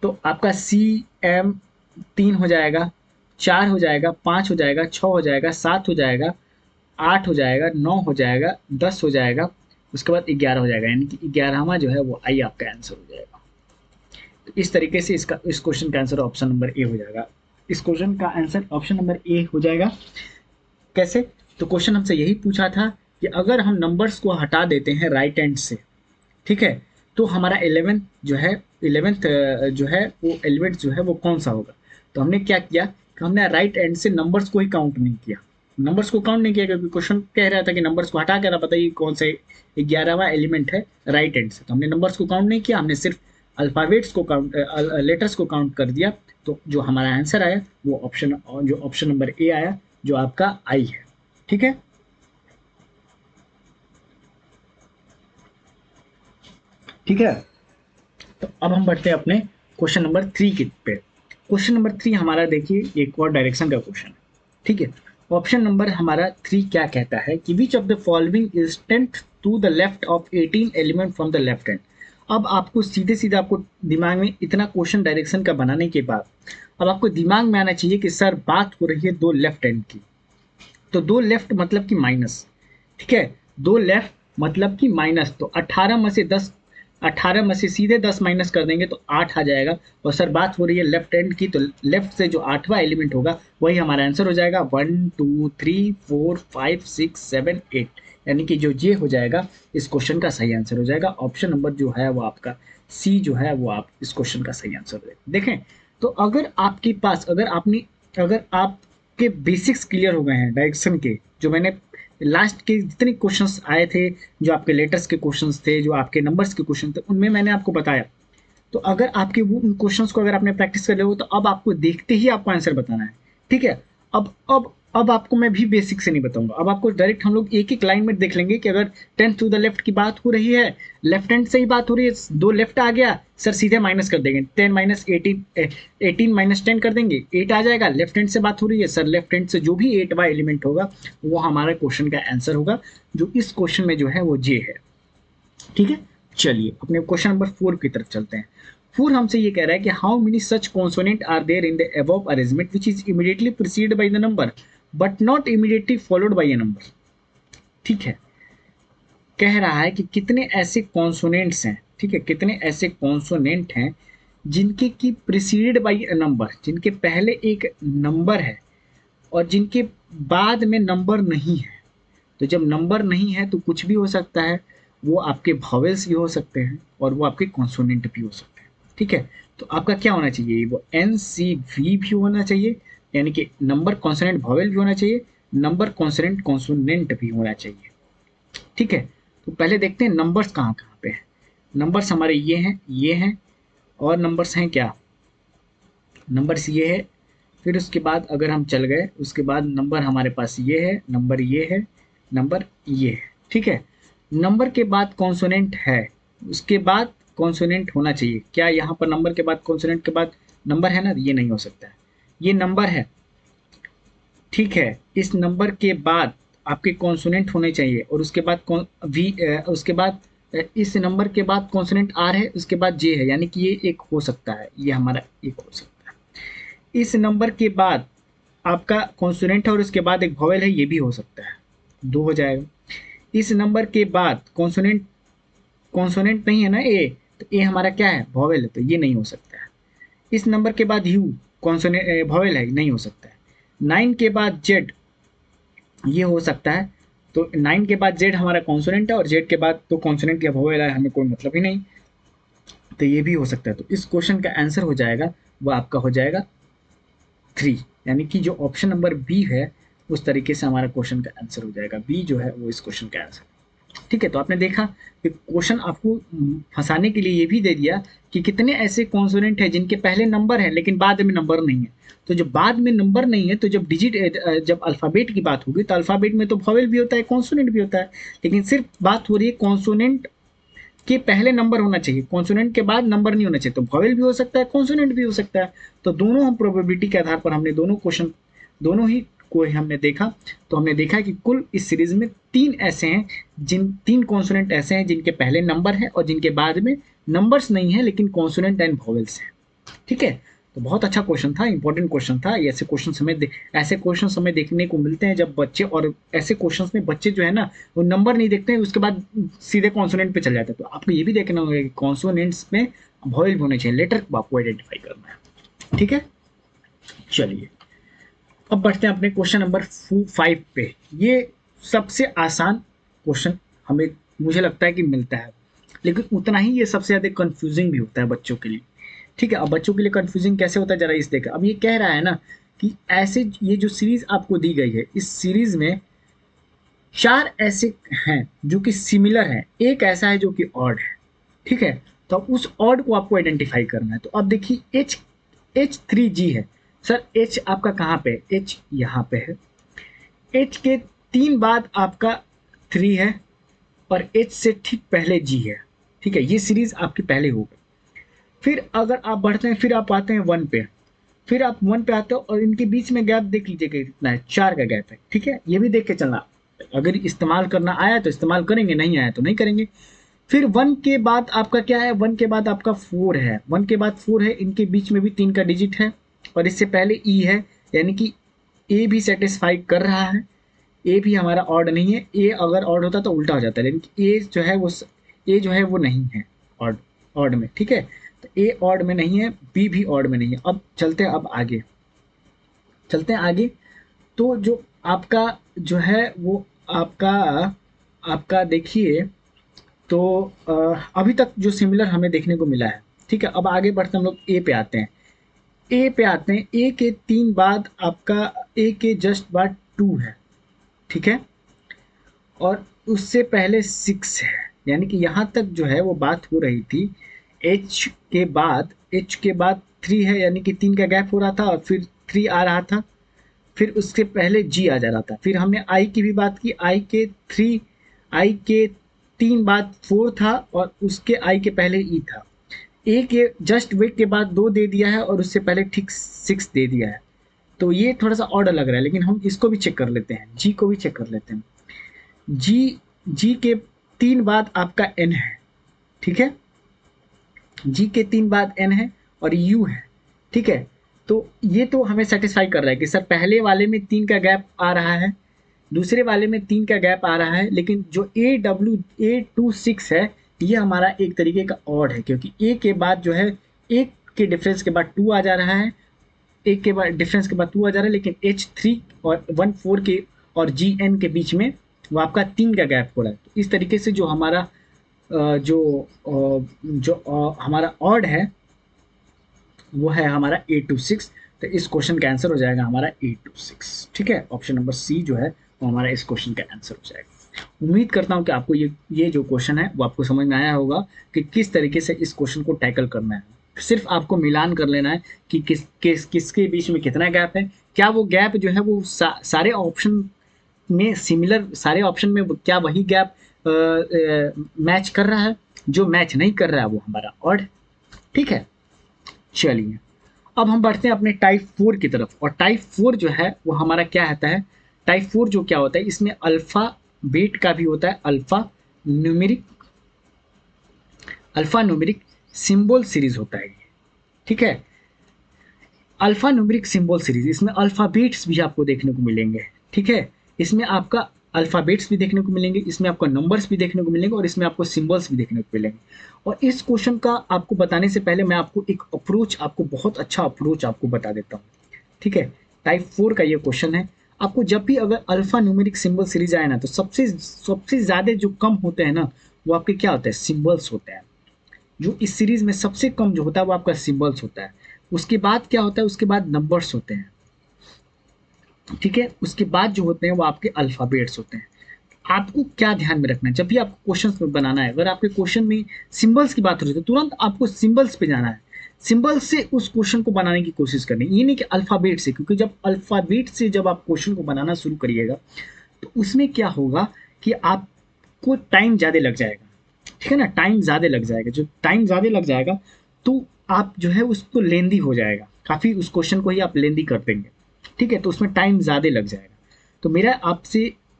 तो आपका सी एम 3 हो जाएगा, 4 हो जाएगा, 5 हो जाएगा, 6 हो जाएगा, 7 हो जाएगा, 8 हो जाएगा, 9 हो जाएगा, 10 हो जाएगा, उसके बाद 11 हो जाएगा। यानी कि 11वां जो है वो आई आपका आंसर हो जाएगा। तो इस तरीके से इस क्वेश्चन का आंसर ऑप्शन नंबर ए हो जाएगा। इस क्वेश्चन का आंसर ऑप्शन नंबर ए हो जाएगा। कैसे? तो क्वेश्चन हमसे यही पूछा था कि अगर हम नंबर्स को हटा देते हैं राइट हैंड से, ठीक है, तो हमारा 11th जो है, 11th जो है वो एलिमेंट जो है वो कौन सा होगा। तो हमने क्या किया कि हमने राइट हैंड से नंबर्स को ही काउंट नहीं किया, नंबर्स को काउंट नहीं किया क्योंकि क्वेश्चन कह रहा था कि नंबर्स को हटा कर बताइए कौन सा 11वां एलिमेंट है राइट हैंड से। तो हमने नंबर्स को काउंट नहीं किया, हमने सिर्फ अल्फ़ाबेट्स को काउंट, लेटर्स को काउंट कर दिया। तो जो हमारा आंसर आया वो ऑप्शन नंबर ए आया, जो आपका आई है। ठीक है? ठीक है? तो अब हम बढ़ते हैं अपने क्वेश्चन नंबर 3 के पे। क्वेश्चन नंबर 3 हमारा देखिए एक और डायरेक्शन का क्वेश्चन है। ठीक है? ऑप्शन नंबर हमारा 3 क्या कहता है कि which of the following is 10th to the left of 18 element from the left hand. अब आपको सीधे सीधे आपको दिमाग में इतना क्वेश्चन डायरेक्शन का बनाने के बाद अब आपको दिमाग में आना चाहिए कि सर बात हो रही है 2 लेफ्ट हैंड की। तो 2 लेफ्ट मतलब कि माइनस, ठीक है, 2 लेफ्ट मतलब कि माइनस। तो 18 में से सीधे 10 माइनस कर देंगे तो 8 आ जाएगा। और सर बात हो रही है लेफ्ट हैंड की, तो लेफ्ट से जो 8वां एलिमेंट होगा वही हमारा आंसर हो जाएगा। 1 2 3 4 5 6 7 8, यानी कि जो जे हो जाएगा इस क्वेश्चन का सही आंसर हो जाएगा। ऑप्शन नंबर जो है वो आपका सी जो है वो आप इस क्वेश्चन का सही आंसर हो जाएगा। देखें, तो अगर आपके पास, अगर आपके बेसिक्स क्लियर हो गए हैं डायरेक्शन के, जो मैंने लास्ट के जितने क्वेश्चंस आए थे, जो आपके लेटर्स के क्वेश्चंस थे, जो आपके नंबर्स के क्वेश्चन थे, उनमें मैंने आपको बताया। तो अगर आपके वो उन क्वेश्चंस को अगर आपने प्रैक्टिस कर लिया हो तो अब आपको देखते ही आपको आंसर बताना है। ठीक है? अब आपको मैं भी बेसिक से नहीं बताऊंगा, अब आपको डायरेक्ट हम लोग एक एक लाइन में देख लेंगे कि अगर 10 टू द लेफ्ट की बात हो रही है, लेफ्ट हैंड से ही बात हो रही है, 2 लेफ्ट आ गया, सर सीधे माइनस कर देंगे, 10 माइनस 18, 18 माइनस 10 कर देंगे, 8 आ जाएगा। लेफ्ट हैंड से बात हो रही है, सर लेफ्ट हैंड से जो भी 8वां एलिमेंट होगा वो हमारा क्वेश्चन का आंसर होगा, जो इस क्वेश्चन में जो है वो जे है। ठीक है? चलिए अपने क्वेश्चन नंबर 4 की तरफ चलते हैं। 4 हमसे ये कह रहा है कि how many such consonant are there in the above arrangement which is immediately preceded by the number but not immediately followed by a number. ठीक है? कह रहा है कि कितने ऐसे कॉन्सोनेंट्स हैं, ठीक है, कितने ऐसे कॉन्सोनेंट हैं जिनके की प्रीसीडेड बाय अ नंबर, जिनके पहले एक नंबर है और जिनके बाद में नंबर नहीं है, तो जब नंबर नहीं है तो कुछ भी हो सकता है, वो आपके वॉवेल्स भी हो सकते हैं और वो आपके कॉन्सोनेंट भी हो सकते हैं। ठीक है, तो आपका क्या होना चाहिए, वो एन सी वी भी होना चाहिए, यानी कि नंबर कॉन्सोनेंट वॉवेल भी होना चाहिए, नंबर कॉन्सोनेंट कॉन्सोनेंट भी होना चाहिए। ठीक है, तो पहले देखते हैं नंबर्स कहाँ कहाँ पे हैं। नंबर्स हमारे ये हैं और नंबर्स हैं क्या, नंबर्स ये है। फिर उसके बाद अगर हम चल गए, उसके बाद नंबर हमारे पास ये है, नंबर ये है, नंबर ये है। ठीक है, नंबर के बाद कॉन्सोनेंट है, उसके बाद कॉन्सोनेंट होना चाहिए। क्या यहाँ पर नंबर के बाद कॉन्सोनेंट के बाद नंबर है ना, ये नहीं हो सकता है, ये नंबर है। ठीक है, इस नंबर के बाद आपके कॉन्सोनेंट होने चाहिए और उसके बाद उसके बाद इस नंबर के बाद कॉन्सोनेंट आर है, उसके बाद जे है, यानी कि ये एक हो सकता है, ये हमारा एक हो सकता है। इस नंबर के बाद आपका कॉन्सोनेंट है और उसके बाद एक वॉवेल है, ये भी हो सकता है, दो हो जाएगा। इस नंबर के बाद कॉन्सोनेंट कॉन्सोनेंट नहीं है ना ए, तो ए हमारा क्या है, वॉवेल है, तो ये नहीं हो सकता है। इस नंबर के बाद यू कॉन्सोनेंट वॉवेल है, नहीं हो सकता है। 9 के बाद जेड, ये हो सकता है, तो 9 के बाद जेड हमारा कॉन्सोनेंट है और जेड के बाद तो कॉन्सोनेंट या वोवेल है, हमें कोई मतलब ही नहीं, तो ये भी हो सकता है। तो इस क्वेश्चन का आंसर हो जाएगा, वो आपका हो जाएगा 3, यानी कि जो ऑप्शन नंबर बी है उस तरीके से हमारा क्वेश्चन का आंसर हो जाएगा, बी जो है वो इस क्वेश्चन का आंसर। ठीक है, तो आपने देखा कि क्वेश्चन आपको फंसाने के लिए ये भी दे दिया कि कितने ऐसे कॉन्सोनेंट हैं जिनके पहले नंबर है लेकिन बाद में नंबर नहीं है। तो जब बाद में नंबर नहीं है, तो जब जब अल्फ़ाबेट की बात होगी तो अल्फ़ाबेट में तो वॉवेल भी होता है, कॉन्सोनेंट भी होता है, लेकिन सिर्फ बात हो रही है कॉन्सोनेंट के पहले नंबर होना चाहिए, कॉन्सोनेंट के बाद नंबर नहीं होना चाहिए। तो वॉवेल भी हो सकता है, कॉन्सोनेंट भी हो सकता है। तो दोनों हम प्रोबेबिलिटी के आधार पर हमने दोनों ही को हमने देखा, तो हमने देखा कि कुल इस सीरीज में 3 ऐसे हैं, जिन 3 कॉन्सोनेंट ऐसे हैं जिनके पहले नंबर है और जिनके बाद में नंबर्स नहीं है लेकिन कॉन्सोनेंट एंड वॉवेल्स हैं। ठीक है, तो बहुत अच्छा क्वेश्चन था, इंपॉर्टेंट क्वेश्चन था। ऐसे क्वेश्चन हमें देखने को मिलते हैं जब बच्चे, और ऐसे क्वेश्चंस में बच्चे जो है ना, वो नंबर नहीं देखते हैं, उसके बाद सीधे कॉन्सोनेंट पे चल जाते हैं। तो आपको ये भी देखना होगा कि कॉन्सोनेंट्स में वॉवेल भी होने चाहिए, लेटर को आपको आइडेंटिफाई करना है। ठीक है, चलिए अब बढ़ते हैं अपने क्वेश्चन नंबर 5 पे। ये सबसे आसान क्वेश्चन हमें, मुझे लगता है कि मिलता है, लेकिन उतना ही ये सबसे ज़्यादा कंफ्यूजिंग भी होता है बच्चों के लिए। ठीक है, अब बच्चों के लिए कंफ्यूजिंग कैसे होता है जरा इस देखा। अब ये कह रहा है ना कि ऐसे, ये जो सीरीज आपको दी गई है, इस सीरीज में 4 ऐसे हैं जो कि सिमिलर हैं, एक ऐसा है जो कि ऑड है। ठीक है, तो अब उस ऑड को आपको आइडेंटिफाई करना है। तो अब देखिए H3G है। सर H आपका कहाँ पे है, H यहाँ पे है। H के 3 बाद आपका 3 है और H से ठीक पहले G है। ठीक है, ये सीरीज आपकी पहले हो गई। फिर अगर आप बढ़ते हैं, फिर आप आते हैं 1 पे, फिर आप 1 पे आते हो और इनके बीच में गैप देख लीजिएगा कितना है, 4 का गैप है। ठीक है, ये भी देख के चलना, अगर इस्तेमाल करना आया तो इस्तेमाल करेंगे, नहीं आया तो नहीं करेंगे। फिर 1 के बाद आपका क्या है, 1 के बाद आपका 4 है, 1 के बाद 4 है, इनके बीच में भी 3 का डिजिट है और इससे पहले ई है, यानी कि ए भी सेटिस्फाई कर रहा है। ए भी हमारा ऑड नहीं है, ए अगर ऑड होता तो उल्टा हो जाता है, लेकिन ए जो है वो नहीं है ऑड ऑड में। ठीक है, तो ए ऑड में नहीं है, बी भी ऑड में नहीं है। अब चलते हैं, अब आगे चलते हैं आगे। तो जो आपका जो है वो आपका आपका देखिए, तो अभी तक जो सिमिलर हमें देखने को मिला है। ठीक है, अब आगे बढ़ते हम लोग ए पे आते हैं। ए पे आते हैं, ए के 3 बाद आपका, ए के जस्ट बाद 2 है। ठीक है, और उससे पहले 6 है, यानी कि यहाँ तक जो है वो बात हो रही थी। एच के बाद 3 है, यानी कि 3 का गैप हो रहा था और फिर 3 आ रहा था, फिर उसके पहले जी आ जा रहा था। फिर हमने आई की भी बात की, आई के 3 बाद 4 था और उसके आई के पहले ई था। ए के जस्ट वेट के बाद 2 दे दिया है और उससे पहले ठीक 6 दे दिया है। तो ये थोड़ा सा ऑर्डर लग रहा है, लेकिन हम इसको भी चेक कर लेते हैं, जी को भी चेक कर लेते हैं। जी जी के 3 बाद आपका एन है। ठीक है, जी के 3 बाद एन है और यू है। ठीक है, तो ये तो हमें सेटिस्फाई कर रहा है कि सर पहले वाले में 3 का गैप आ रहा है, दूसरे वाले में 3 का गैप आ रहा है, लेकिन जो A26 है, ये हमारा एक तरीके का ऑड है, क्योंकि ए के बाद जो है, एक के डिफरेंस के बाद 2 आ जा रहा है, एक के बाद डिफरेंस के बाद 2 आ जा रहा है, लेकिन H3 और 1 4 के और GN के बीच में वो आपका 3 का गैप हो रहा है। तो इस तरीके से जो हमारा हमारा ऑड है वो है हमारा 826। तो इस क्वेश्चन का आंसर हो जाएगा हमारा 826। ठीक है, ऑप्शन नंबर सी जो है वो हमारा इस क्वेश्चन का आंसर हो जाएगा। उम्मीद करता हूँ कि आपको ये जो क्वेश्चन है वो आपको समझ में आया होगा कि किस तरीके से इस क्वेश्चन को टैकल करना है। सिर्फ आपको मिलान कर लेना है कि किसके बीच में कितना गैप है, क्या वो गैप जो है वो सारे ऑप्शन में सिमिलर, सारे ऑप्शन में क्या वही गैप मैच कर रहा है, जो मैच नहीं कर रहा है वो हमारा ऑड। ठीक है, चलिए अब हम बढ़ते हैं अपने टाइप 4 की तरफ। और टाइप 4 जो है वो हमारा क्या होता है, टाइप 4 जो क्या होता है, इसमें अल्फा बीट का भी होता है, अल्फा न्यूमेरिक सिंबल सीरीज होता है ये। ठीक है, अल्फा न्यूमेरिक सिंबल सीरीज, इसमें अल्फाबेट्स भी आपको देखने को मिलेंगे। ठीक है, इसमें आपका अल्फाबेट्स भी देखने को मिलेंगे, इसमें आपको नंबर्स भी देखने को मिलेंगे और इसमें आपको सिंबल्स भी देखने को मिलेंगे। और इस क्वेश्चन का आपको बताने से पहले मैं आपको एक अप्रोच, आपको बहुत अच्छा अप्रोच आपको बता देता हूँ। ठीक है, टाइप 4 का ये क्वेश्चन है। आपको जब भी अगर अल्फा न्यूमेरिक सिंबल सीरीज आए ना, तो सबसे सबसे ज़्यादा जो कम होते हैं ना वो आपके क्या होते हैं, सिंबल्स होते हैं। जो इस सीरीज में सबसे कम जो होता है वो आपका सिंबल्स होता है। उसके बाद क्या होता है, उसके बाद नंबर्स होते हैं। ठीक है, उसके बाद जो होते हैं वो आपके अल्फाबेट्स होते हैं। आपको क्या ध्यान में रखना है जब भी आपको क्वेश्चन बनाना है, अगर आपके क्वेश्चन में सिंबल्स की बात हो रही है तो तुरंत आपको सिंबल्स पे जाना है, सिंबल से उस क्वेश्चन को बनाने की कोशिश करनी है, ये नहीं कि अल्फाबेट से, क्योंकि जब अल्फाबेट से जब आप क्वेश्चन को बनाना शुरू करिएगा तो उसमें क्या होगा कि आपको टाइम ज़्यादा लग जाएगा। ठीक है ना, टाइम ज़्यादा लग जाएगा, जो टाइम ज़्यादा लग जाएगा तो आप जो है उसको लेंदी हो जाएगा, काफ़ी उस क्वेश्चन को ही आप लेंदी कर देंगे। ठीक है, तो उसमें टाइम ज़्यादा लग जाएगा। तो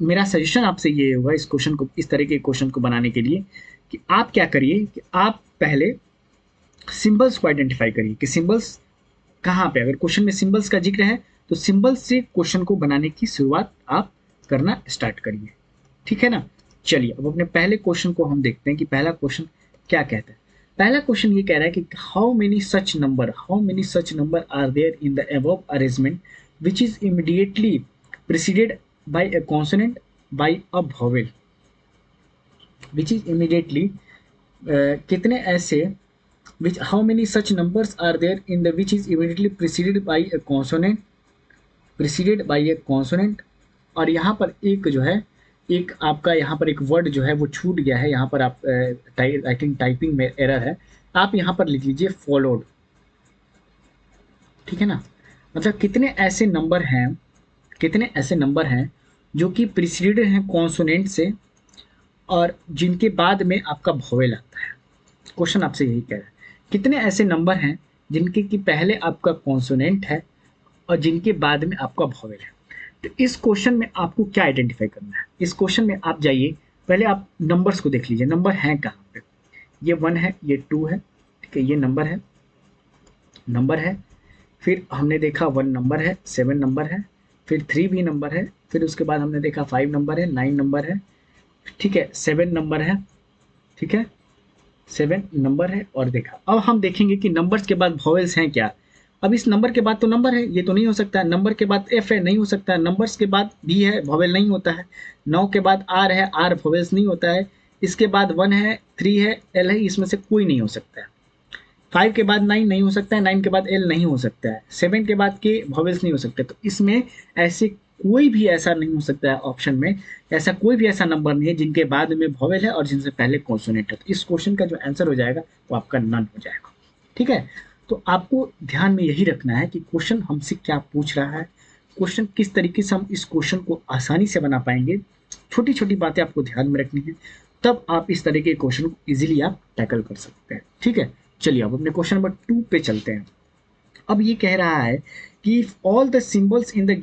मेरा सजेशन आपसे ये होगा इस क्वेश्चन को, इस तरह के क्वेश्चन को बनाने के लिए, कि आप क्या करिए कि आप पहले सिंबल्स को आइडेंटिफाई करिए कि सिंबल्स कहाँ पे, अगर क्वेश्चन में सिंबल्स का जिक्र है तो सिंबल्स से क्वेश्चन को बनाने की शुरुआत आप करना स्टार्ट करिए। ठीक है ना, चलिए अब अपने पहले क्वेश्चन को हम देखते हैं कि पहला क्वेश्चन क्या कहता है। पहला क्वेश्चन ये कह रहा है कि how many such number are there in the above arrangement which is immediately preceded by a consonant by a vowel, which is immediately कितने ऐसे which how many such numbers are there in the which is immediately preceded by a consonant। और यहाँ पर एक जो है, एक आपका यहाँ पर एक वर्ड जो है वो छूट गया है, यहाँ पर आप आई थिंक टाइपिंग में एरर है, आप यहाँ पर लिख लीजिए फॉलोड। ठीक है ना, मतलब कितने ऐसे नंबर हैं जो कि प्रिसीडेड हैं कॉन्सोनेंट से और जिनके बाद में आपका वोवेल आता है। क्वेश्चन आपसे यही कह रहा है, कितने ऐसे नंबर हैं जिनके कि पहले आपका कॉन्सोनेंट है और जिनके बाद में आपका वोवेल है। तो इस क्वेश्चन में आपको क्या आइडेंटिफाई करना है, इस क्वेश्चन में आप जाइए, पहले आप नंबर्स को देख लीजिए, नंबर हैं कहाँ पे। ये 1 है, ये 2 है, ठीक है, ये नंबर है। फिर हमने देखा 1 नंबर है, 7 नंबर है, फिर 3 भी नंबर है, फिर उसके बाद हमने देखा 5 नंबर है, 9 नंबर है, ठीक है, 7 नंबर है, ठीक है, 7 नंबर है। और देखा, अब हम देखेंगे कि नंबर्स के बाद वॉवेल्स हैं क्या। अब इस नंबर के बाद तो नंबर है, ये तो नहीं हो सकता है, नंबर के बाद एफ है, नहीं हो सकता है, नंबर्स के बाद बी है, वॉवेल नहीं होता है, 9 के बाद आर है, आर वॉवेल्स नहीं होता है, इसके बाद 1 है, 3 है, एल है, इसमें से कोई नहीं हो सकता है। 5 के बाद 9 नहीं हो सकता है, 9 के बाद एल नहीं हो सकता है, 7 के बाद के वॉवेल्स नहीं हो सकते। तो इसमें ऐसे कोई भी ऐसा नहीं हो सकता है, ऑप्शन में ऐसा कोई भी ऐसा नंबर नहीं है जिनके बाद में वॉवेल है और जिनसे पहले कॉन्सोनेंट है। तो इस क्वेश्चन का जो आंसर हो जाएगा वो आपका नन हो जाएगा। ठीक है, तो आपको ध्यान में यही रखना है कि क्वेश्चन हमसे क्या पूछ रहा है, क्वेश्चन किस तरीके से हम इस क्वेश्चन को आसानी से बना पाएंगे, छोटी छोटी बातें आपको ध्यान में रखनी है, तब आप इस तरह के क्वेश्चन को इजीली आप टैकल कर सकते हैं। ठीक है, चलिए अब अपने क्वेश्चन नंबर 2 पे चलते हैं। अब ये कह रहा है कि if all the symbols in the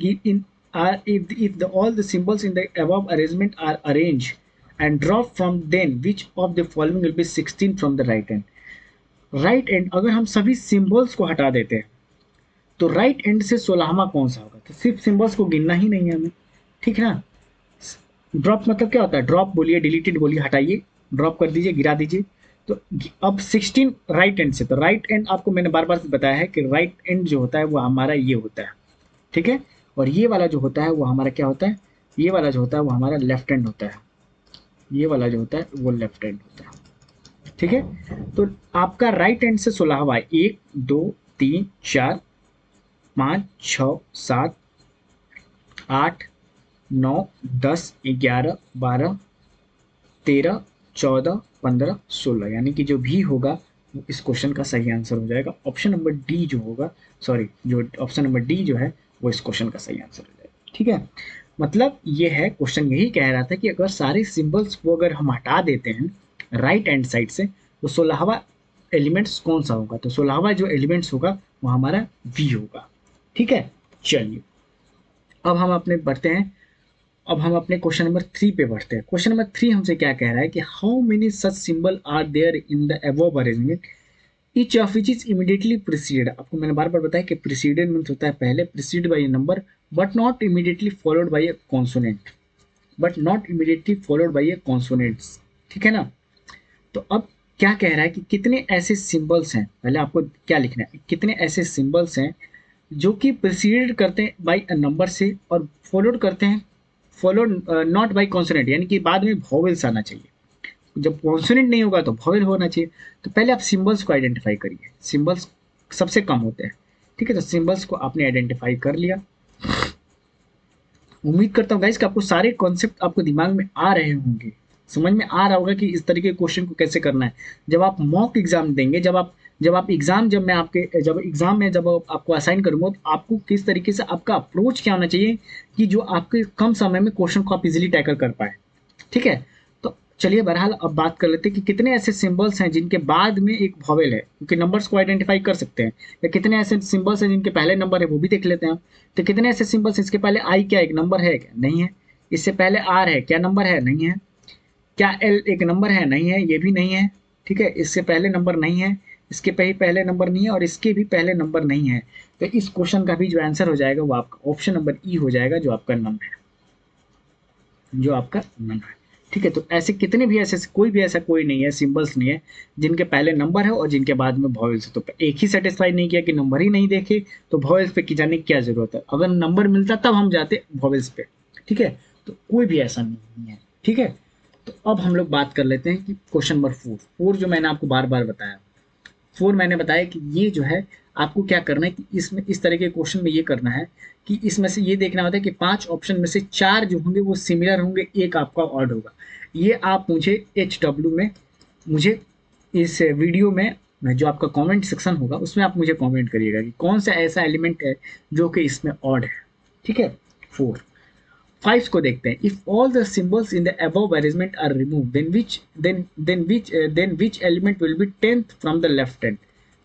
all the symbols in the above arrangement are arranged and dropped from, then which of the following will be 16 from the right end। Right and अगर हम सभी symbols को हटा देते हैं तो right and से 16वां कौन सा होगा, तो सिर्फ सिंबल्स को गिनना ही नहीं है हमें। ठीक है ना, ड्रॉप मतलब क्या होता है, ड्रॉप बोलिए, डिलीटेड बोलिए, हटाइए, ड्रॉप कर दीजिए, गिरा दीजिए। तो अब 16 राइट एंड से, तो राइट एंड आपको मैंने बार बार बताया है कि राइट एंड जो होता है वो हमारा ये होता है, ठीक है, और ये वाला जो होता है वो हमारा क्या होता है, ये वाला जो होता है वो हमारा लेफ्ट हैंड होता है, ये वाला जो होता है वो लेफ्ट हैंड होता है, ठीक है। तो आपका राइट हैंड से 16वां 1 2 3 4 5 6 7 8 9 10 11 12 13 14 15 16, यानी कि जो भी होगा वो इस क्वेश्चन का सही आंसर हो जाएगा। ऑप्शन नंबर डी जो होगा, सॉरी, जो ऑप्शन नंबर डी जो है वो इस क्वेश्चन का सही आंसर हो जाएगा, ठीक है। मतलब ये है, क्वेश्चन यही कह रहा था कि अगर सारे सिंबल्स को अगर हम हटा देते हैं राइट हैंड साइड से तो 16वां एलिमेंट्स कौन सा होगा, तो 16वां जो एलिमेंट्स होगा वो हमारा वी होगा, ठीक है। चलिए अब हम अपने बढ़ते हैं, अब हम अपने क्वेश्चन नंबर 3 पे बढ़ते हैं। क्वेश्चन नंबर 3 हमसे क्या कह रहा है कि how many such symbol are there in the above arrangement, each of which is immediately preceded. आपको मैंने बार बार बताया कि प्रीसीडेड मीन्स होता है पहले, precede by a number but not immediately followed by a consonant, but not immediately followed by a consonants, ठीक है ना। तो अब क्या कह रहा है कि कितने ऐसे सिंबल्स हैं, पहले आपको क्या लिखना है, कितने ऐसे सिंबल्स हैं जो कि प्रीसीडेड करते हैं बाय अ नंबर से और फॉलोड करते हैं, फॉलोड नॉट बाय कॉन्सोनेंट, यानी कि बाद में वॉवेल्स आना चाहिए, जब कॉन्सोनेंट नहीं होगा तो वॉवेल होना चाहिए। तो पहले आप सिंबल्स को आइडेंटिफाई करिए, सिंबल्स सबसे कम होते हैं, ठीक है। तो सिंबल्स को आपने आइडेंटिफाई कर लिया। उम्मीद करता हूँ गाइस कि आपको सारे कॉन्सेप्ट आपको दिमाग में आ रहे होंगे, समझ में आ रहा होगा कि इस तरीके के क्वेश्चन को कैसे करना है। जब आप मॉक एग्जाम देंगे, जब एग्जाम, जब मैं आपके जब एग्जाम में जब आपको असाइन करूंगा तो आपको किस तरीके से आपका अप्रोच क्या होना चाहिए कि जो आपके कम समय में क्वेश्चन को आप इजीली टैकल कर पाए, ठीक है। तो चलिए बहरहाल अब बात कर लेते हैं कि कितने ऐसे सिंबल्स हैं जिनके बाद में एक वॉवेल है, क्योंकि नंबर्स को आइडेंटिफाई कर सकते हैं, या कितने ऐसे सिंबल्स हैं जिनके पहले नंबर है वो भी देख लेते हैं। तो कितने ऐसे सिंबल्स, इसके पहले आई क्या एक नंबर है क्या, नहीं है। इससे पहले आर है क्या नंबर है, नहीं है। क्या एल एक नंबर है, नहीं है, ये भी नहीं है, ठीक है। इससे पहले नंबर नहीं है, इसके पहले नंबर नहीं है और इसके भी पहले नंबर नहीं है। तो इस क्वेश्चन का भी जो आंसर हो जाएगा वो आपका ऑप्शन नंबर ई हो जाएगा, जो आपका नन है, जो आपका नन है, ठीक है। तो ऐसे कितने भी ऐसे कोई नहीं है, सिंबल्स नहीं है जिनके पहले नंबर है और जिनके बाद में वॉवेल्स है। तो एक ही सेटिस्फाई नहीं किया कि नंबर ही नहीं देखे तो वॉवेल्स पे की जाने की क्या जरूरत है, अगर नंबर मिलता तब हम जाते वॉवेल्स पे, ठीक है। तो कोई भी ऐसा नहीं है, ठीक है। तो अब हम लोग बात कर लेते हैं कि क्वेश्चन नंबर 4 जो मैंने आपको बार बार बताया, 4 मैंने बताया कि ये जो है आपको क्या करना है कि इसमें इस तरह के क्वेश्चन में ये करना है कि इसमें से ये देखना होता है कि 5 ऑप्शन में से 4 जो होंगे वो सिमिलर होंगे, एक आपका ऑड होगा। ये आप मुझे HW में, मुझे इस वीडियो में जो आपका कमेंट सेक्शन होगा उसमें आप मुझे कमेंट करिएगा कि कौन सा ऐसा एलिमेंट है जो कि इसमें ऑड है, ठीक है। 4 5 को देखते हैं। If all the symbols in the above arrangement are remove then which element will be 10th from the left hand.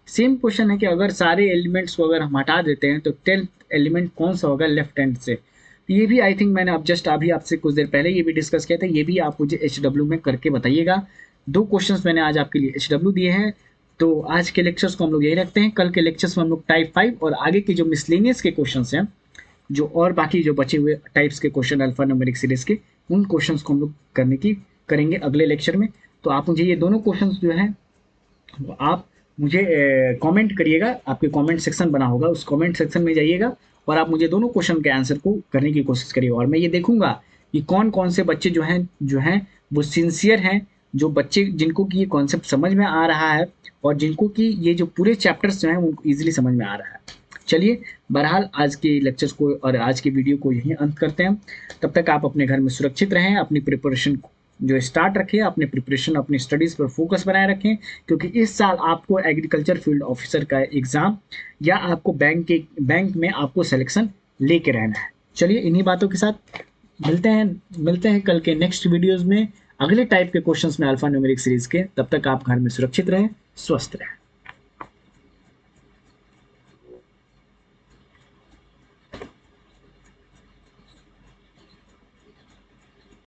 Same question है कि अगर सारे एलिमेंट्स को अगर हम हटा देते हैं तो 10th एलिमेंट कौन सा होगा लेफ्ट हैंड से। ये भी आई थिंक मैंने अब जस्ट अभी आपसे कुछ देर पहले ये भी डिस्कस किया था, ये भी आप मुझे HW में करके बताइएगा। 2 क्वेश्चंस मैंने आज आपके लिए HW दिए हैं। तो आज के लेक्चर्स को हम लोग यही रखते हैं, कल के लेक्चर्स में हम लोग टाइप 5 और आगे के जो मिसलेनियस के क्वेश्चंस हैं, जो और बाकी जो बचे हुए टाइप्स के क्वेश्चन अल्फा न्यूमेरिक सीरीज के, उन क्वेश्चंस को हम लोग करेंगे अगले लेक्चर में। तो आप मुझे ये दोनों क्वेश्चंस जो हैं वो आप मुझे कमेंट करिएगा, आपके कमेंट सेक्शन बना होगा, उस कमेंट सेक्शन में जाइएगा और आप मुझे दोनों क्वेश्चन के आंसर को करने की कोशिश करिएगा। और मैं ये देखूंगा कि कौन कौन से बच्चे जो हैं वो सिंसियर हैं, जो बच्चे जिनको कि ये कॉन्सेप्ट समझ में आ रहा है और जिनको कि ये जो पूरे चैप्टर्स जो हैं उनको ईजिली समझ में आ रहा है। चलिए बहरहाल आज के लेक्चर्स को और आज की वीडियो को यहीं अंत करते हैं। तब तक आप अपने घर में सुरक्षित रहें, अपनी प्रिपरेशन जो स्टार्ट रखें, अपने प्रिपरेशन अपनी स्टडीज़ पर फोकस बनाए रखें, क्योंकि इस साल आपको एग्रीकल्चर फील्ड ऑफिसर का एग्ज़ाम या आपको बैंक में आपको सिलेक्शन लेके रहना है। चलिए इन्हीं बातों के साथ मिलते हैं कल के नेक्स्ट वीडियोज़ में अगले टाइप के क्वेश्चंस में अल्फा न्यूमेरिक सीरीज़ के। तब तक आप घर में सुरक्षित रहें, स्वस्थ रहें।